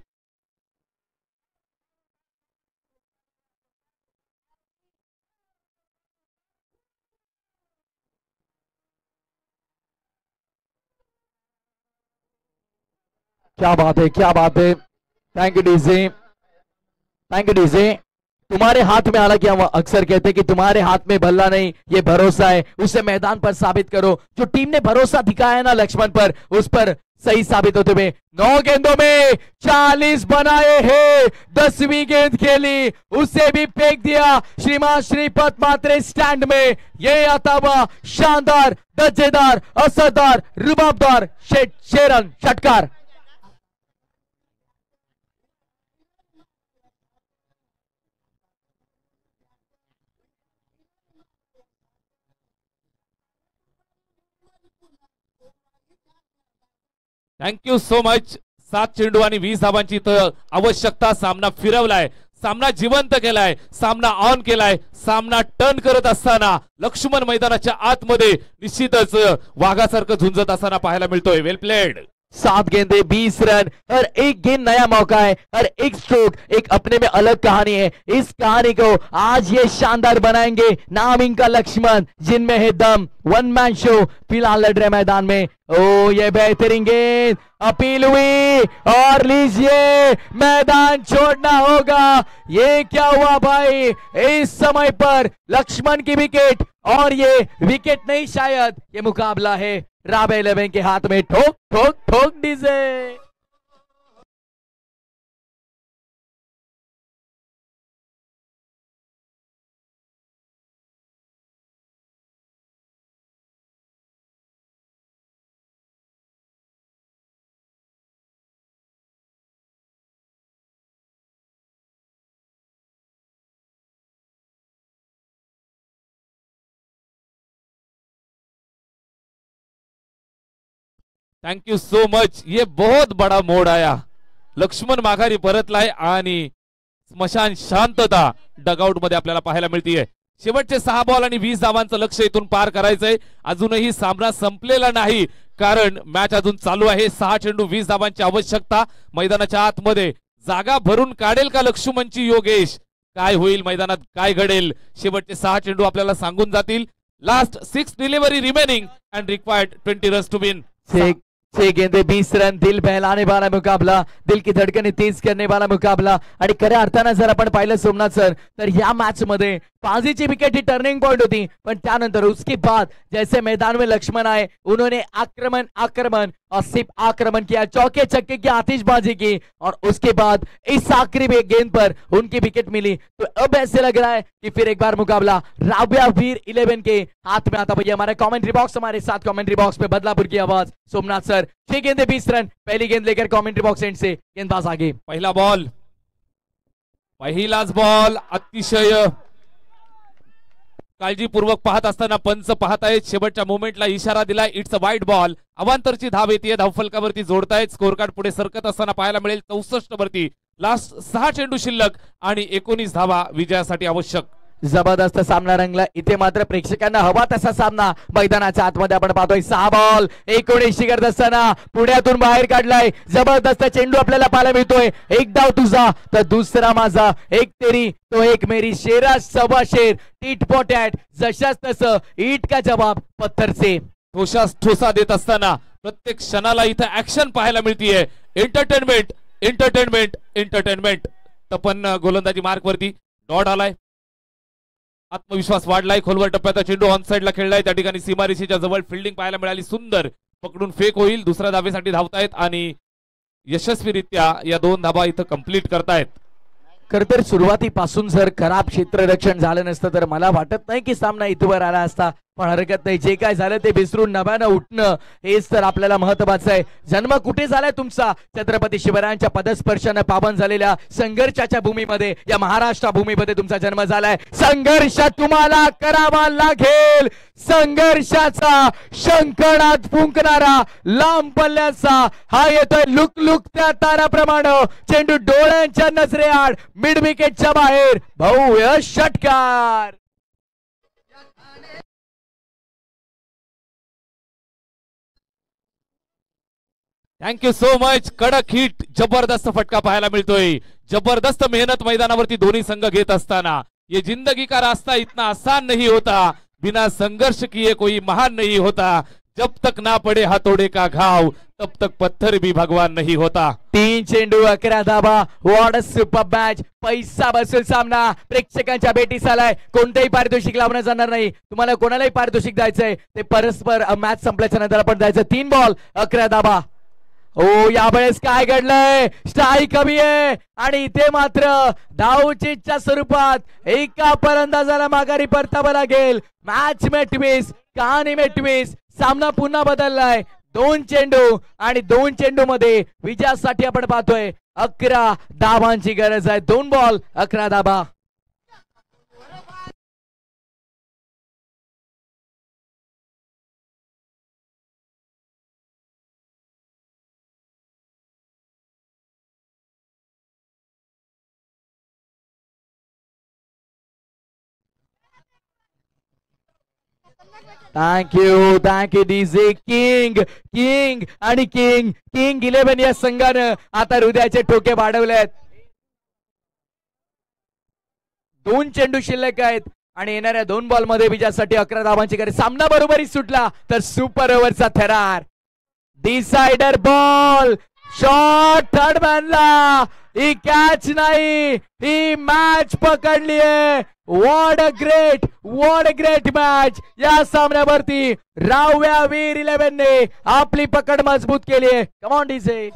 क्या बात है, क्या बात है। Thank you DJ, thank you DJ. तुम्हारे हाथ में, हालांकि हम अक्सर कहते हैं कि तुम्हारे हाथ में भल्ला नहीं, ये भरोसा है, उसे मैदान पर साबित करो। जो टीम ने भरोसा दिखाया है ना लक्ष्मण पर, उस पर सही साबित होते हुए 9 गेंदों में 40 बनाए हैं। 10वीं गेंद खेली, उसे भी फेंक दिया श्रीमान श्रीपद मात्रे स्टैंड में। ये आता हुआ शानदार, दर्जेदार, असरदार, रुबाबदार शेरन षटकार। Thank you so much. 7 चेंडू आणि 20 धावांची इथं आवश्यकता। सामना फिरवलाय, सामना जिवंत केलाय, सामना ऑन केलाय। सामना टर्न करत असताना लक्ष्मण मैदानाच्या आतमध्ये निश्चितच वाघासारखं झुंजत असताना पाहायला मिळतोय। Well played. 7 गेंदे 20 रन, हर एक गेंद नया मौका है, हर एक स्ट्रोक एक अपने में अलग कहानी है। इस कहानी को आज ये शानदार बनाएंगे नाम इनका लक्ष्मण, जिनमें है दम। 1 मैन शो फिलहाल लड़ रहे मैदान में। ओ ये बेहतरीन गेंद, अपील हुई और लीजिए, मैदान छोड़ना होगा। ये क्या हुआ भाई? इस समय पर लक्ष्मण की विकेट, और ये विकेट नहीं शायद ये मुकाबला है। राब 11 के हाथ में ठोक ठोक ठोक DJ. Thank you so much. ये बहुत बड़ा मोड आया. लक्ष्मण माघारी परतलाय आणि स्मशान शांतता डगआउट मध्ये आपल्याला पाहायला मिळतीये. शेवटचे 6 बॉल आणि 20 धावांचं लक्ष इथून पार करायचंय. अजूनही सामना संपलेला नाही कारण मॅच अजून चालू आहे. 6 चेंडू 20 धावांची आवश्यकता. मैदानाच्या आतमध्ये जागा भरून काढेल का लक्ष्मणची योगेश? काय होईल मैदानात, काय घडेल? शेवटचे 6 चेंडू आपल्याला सांगून जातील. Last 6 delivery remaining and required 20 runs to win. 6 गेंदे 20 रन. दिल बहलाने वाला मुकाबला, दिल की धडकने तेज करने वाला मुकाबला. आणि खऱ्या अर्थानं जर आपण पाहिलं सोमनाथ सर तर या मॅच मध्ये पाजीची विकेट ही टर्निंग पॉइंट होती. पण त्यानंतर उसके बाद जैसे मैदान में लक्ष्मण आए उन्होंने आक्रमण आक्रमण और सिर्फ आक्रमण किया, चौके छक्के की आतिशबाजी की और उसके बाद इस आखिरी गेंद पर उनकी विकेट मिली. तो अब ऐसे लग रहा है कि फिर एक बार मुकाबला राबिया वीर 11 के हाथ में आता. भैया हमारे कमेंट्री बॉक्स, हमारे साथ कमेंट्री बॉक्स में बदलापुर की आवाज सोमनाथ सर. 6 गेंदे 20 रन. पहली गेंद लेकर कमेंट्री बॉक्स एंड से गेंदबाज आगे. पहिला बॉल, पहिलाच बॉल. अतिशय काळजीपूर्वक पाहत असताना पंच पाहत आहेत. शेवटच्या मोमेंटला इशारा दिला. It's a wide ball. अवांतरची धाव येते. धावफलकावरती जोडतायत. स्कोर कार्ड पुढे सरकत असताना पाहायला मिळेल 64 वरती. लास्ट 6 चेंडू शिल्लक आणि 19 धावा विजयासाठी आवश्यक. जबरदस्त सामना रंगला. इथे मात्र प्रेक्षकांना हवा तसा सामना मैदानाच्या आतमध्ये आपण पाहतोय. 6 बॉल 19 करत असताना पुण्यातून बाहेर काढलाय. जबरदस्त चेंडू आपल्याला पाहायला मिळतोय. एक डाव तुझा तर दुसरा माझा, एक तेरी तो एक मेरी, शेरा सवा शेर, टीट पोटॅट. जशाच तसं ईट का जवाब पत्थर से. ठोसा देत असताना प्रत्येक क्षणाला इथं ऍक्शन पाहायला मिळतीये. Entertainment entertainment entertainment. तपन गोलंदाजी मार्क वरती डॉट आलाय. आत्मविश्वास वाढलाय. खोलवर टप्प्याचा चेंडू ऑन साइडला खेळलाय. त्या ठिकाणी सीमारेषेच्या जवळ फिल्डिंग पाहायला मिळाली. सुंदर पकडून फेक होईल. दुसऱ्या धावेसाठी धावतायत आणि यशस्वीरित्या या 2 धावा इथं कंप्लीट करतायत. खर तर सुरुवातीपासून जर खराब क्षेत्ररक्षण झालं नसतं तर मला वाटत नाही की सामना इथवर आला असता. पण हरकत नाही, जे काय झालं ते विसरून नव्यानं उठणं हेच तर आपल्याला महत्वाचं आहे. जन्म कुठे झालाय तुमचा? छत्रपती शिवरायांच्या पदस्पर्शानं पावन झालेल्या संघर्षाच्या भूमीमध्ये, या महाराष्ट्र भूमीमध्ये तुमचा जन्म झालाय. संघर्ष तुम्हाला करावा लागेल. संघर्षाचा शंखनाद फुंकणारा लांब पल्ल्याचा हा येतोय लुकलुकत्या ताराप्रमाणे. चेंडू डोळ्यांच्या नजरेआड मिड विकेटच्या बाहेर. भव्य षटकार. Thank you so much. कडक हिट, जबरदस्त फटका पाहायला मिळतोय. जबरदस्त मेहनत मैदानावरती दोन्ही संघ घेत असताना. ये जिंदगी का रास्ता इतना आसान नहीं होता, बिना संघर्ष किए कोई महान नहीं होता. जब तक ना पडे हातोडे का घाव तब तक पत्थर भी भगवान नहीं होता. 3 चेंडू 11 धावा. What a super match. पैसा बसूल सामना प्रेक्षकांच्या भेटीस आलाय. कोणतेही पारितोषिक लावण्यात जाणार नाही. तुम्हाला कोणालाही पारितोषिक द्यायचंय ते परस्पर मॅच संपल्याच्या नंतर आपण द्यायचं. 3 बॉल 11 धावा. ओ यावेळेस काय घडलंय? स्ट्राईक कमी आहे आणि इथे मात्र धावचीच्या स्वरूपात एका फलंदाजाला माघारी परतावं लागेल. मॅच में ट्विस्ट, कहाणी में ट्विस्ट. सामना पुन्हा बदललाय. 2 चेंडू आणि 2 चेंडू मध्ये विजयासाठी आपण पाहतोय 11 धावांची गरज आहे. 2 बॉल 11 धावा. Thank you DJ. किंग आणि किंग 11 या संघानं आता हृदयाचे ठोके वाढवलेत. 2 चेंडू शिल्लक आहेत आणि येणाऱ्या 2 बॉल मध्ये विजयासाठी 11 धावांची गरज. सामना बरोबरी सुटला तर सुपर ओव्हरचा थरार. Decider ball. शॉट थर्ड मॅनला. ही कॅच नाही, ही मॅच पकडली आहे. What a great match. या सामन्यावरती राव्या वीर 11 ने आपली पकड मजबूत केली आहे. Come on DJ.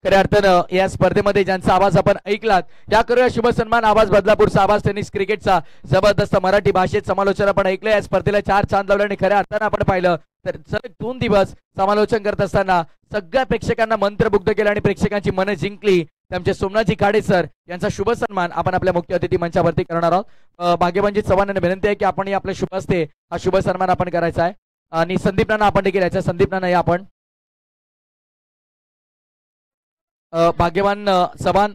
खऱ्या अर्थानं या स्पर्धेमध्ये ज्यांचा आवाज आपण ऐकलात त्या करूया शुभ सन्मान. आवाज बदलापूरचा आवाज टेनिस क्रिकेटचा जबरदस्त मराठी भाषेत समालोचन आपण ऐकलं. या स्पर्धेला 4 चांद लावले आणि खऱ्या अर्थानं आपण पाहिलं तर सलग 2 दिवस समालोचन करत असताना सगळ्या प्रेक्षकांना मंत्रमुग्ध केलं आणि प्रेक्षकांची मनं जिंकली. त्यांचे सोमनाथजी खाडे सर यांचा शुभ सन्मान आपण आपल्या मुख्य अतिथी मंचावरती करणार आहोत. भाग्यवानजी चव्हाण यांना विनंती आहे की आपण आपल्या शुभ हस्ते हा शुभ सन्मान आपण करायचा आहे. आणि संदीप नाना आपण देखील यायचं. संदीप नाना या आपण. भाग्यवान चव्हाण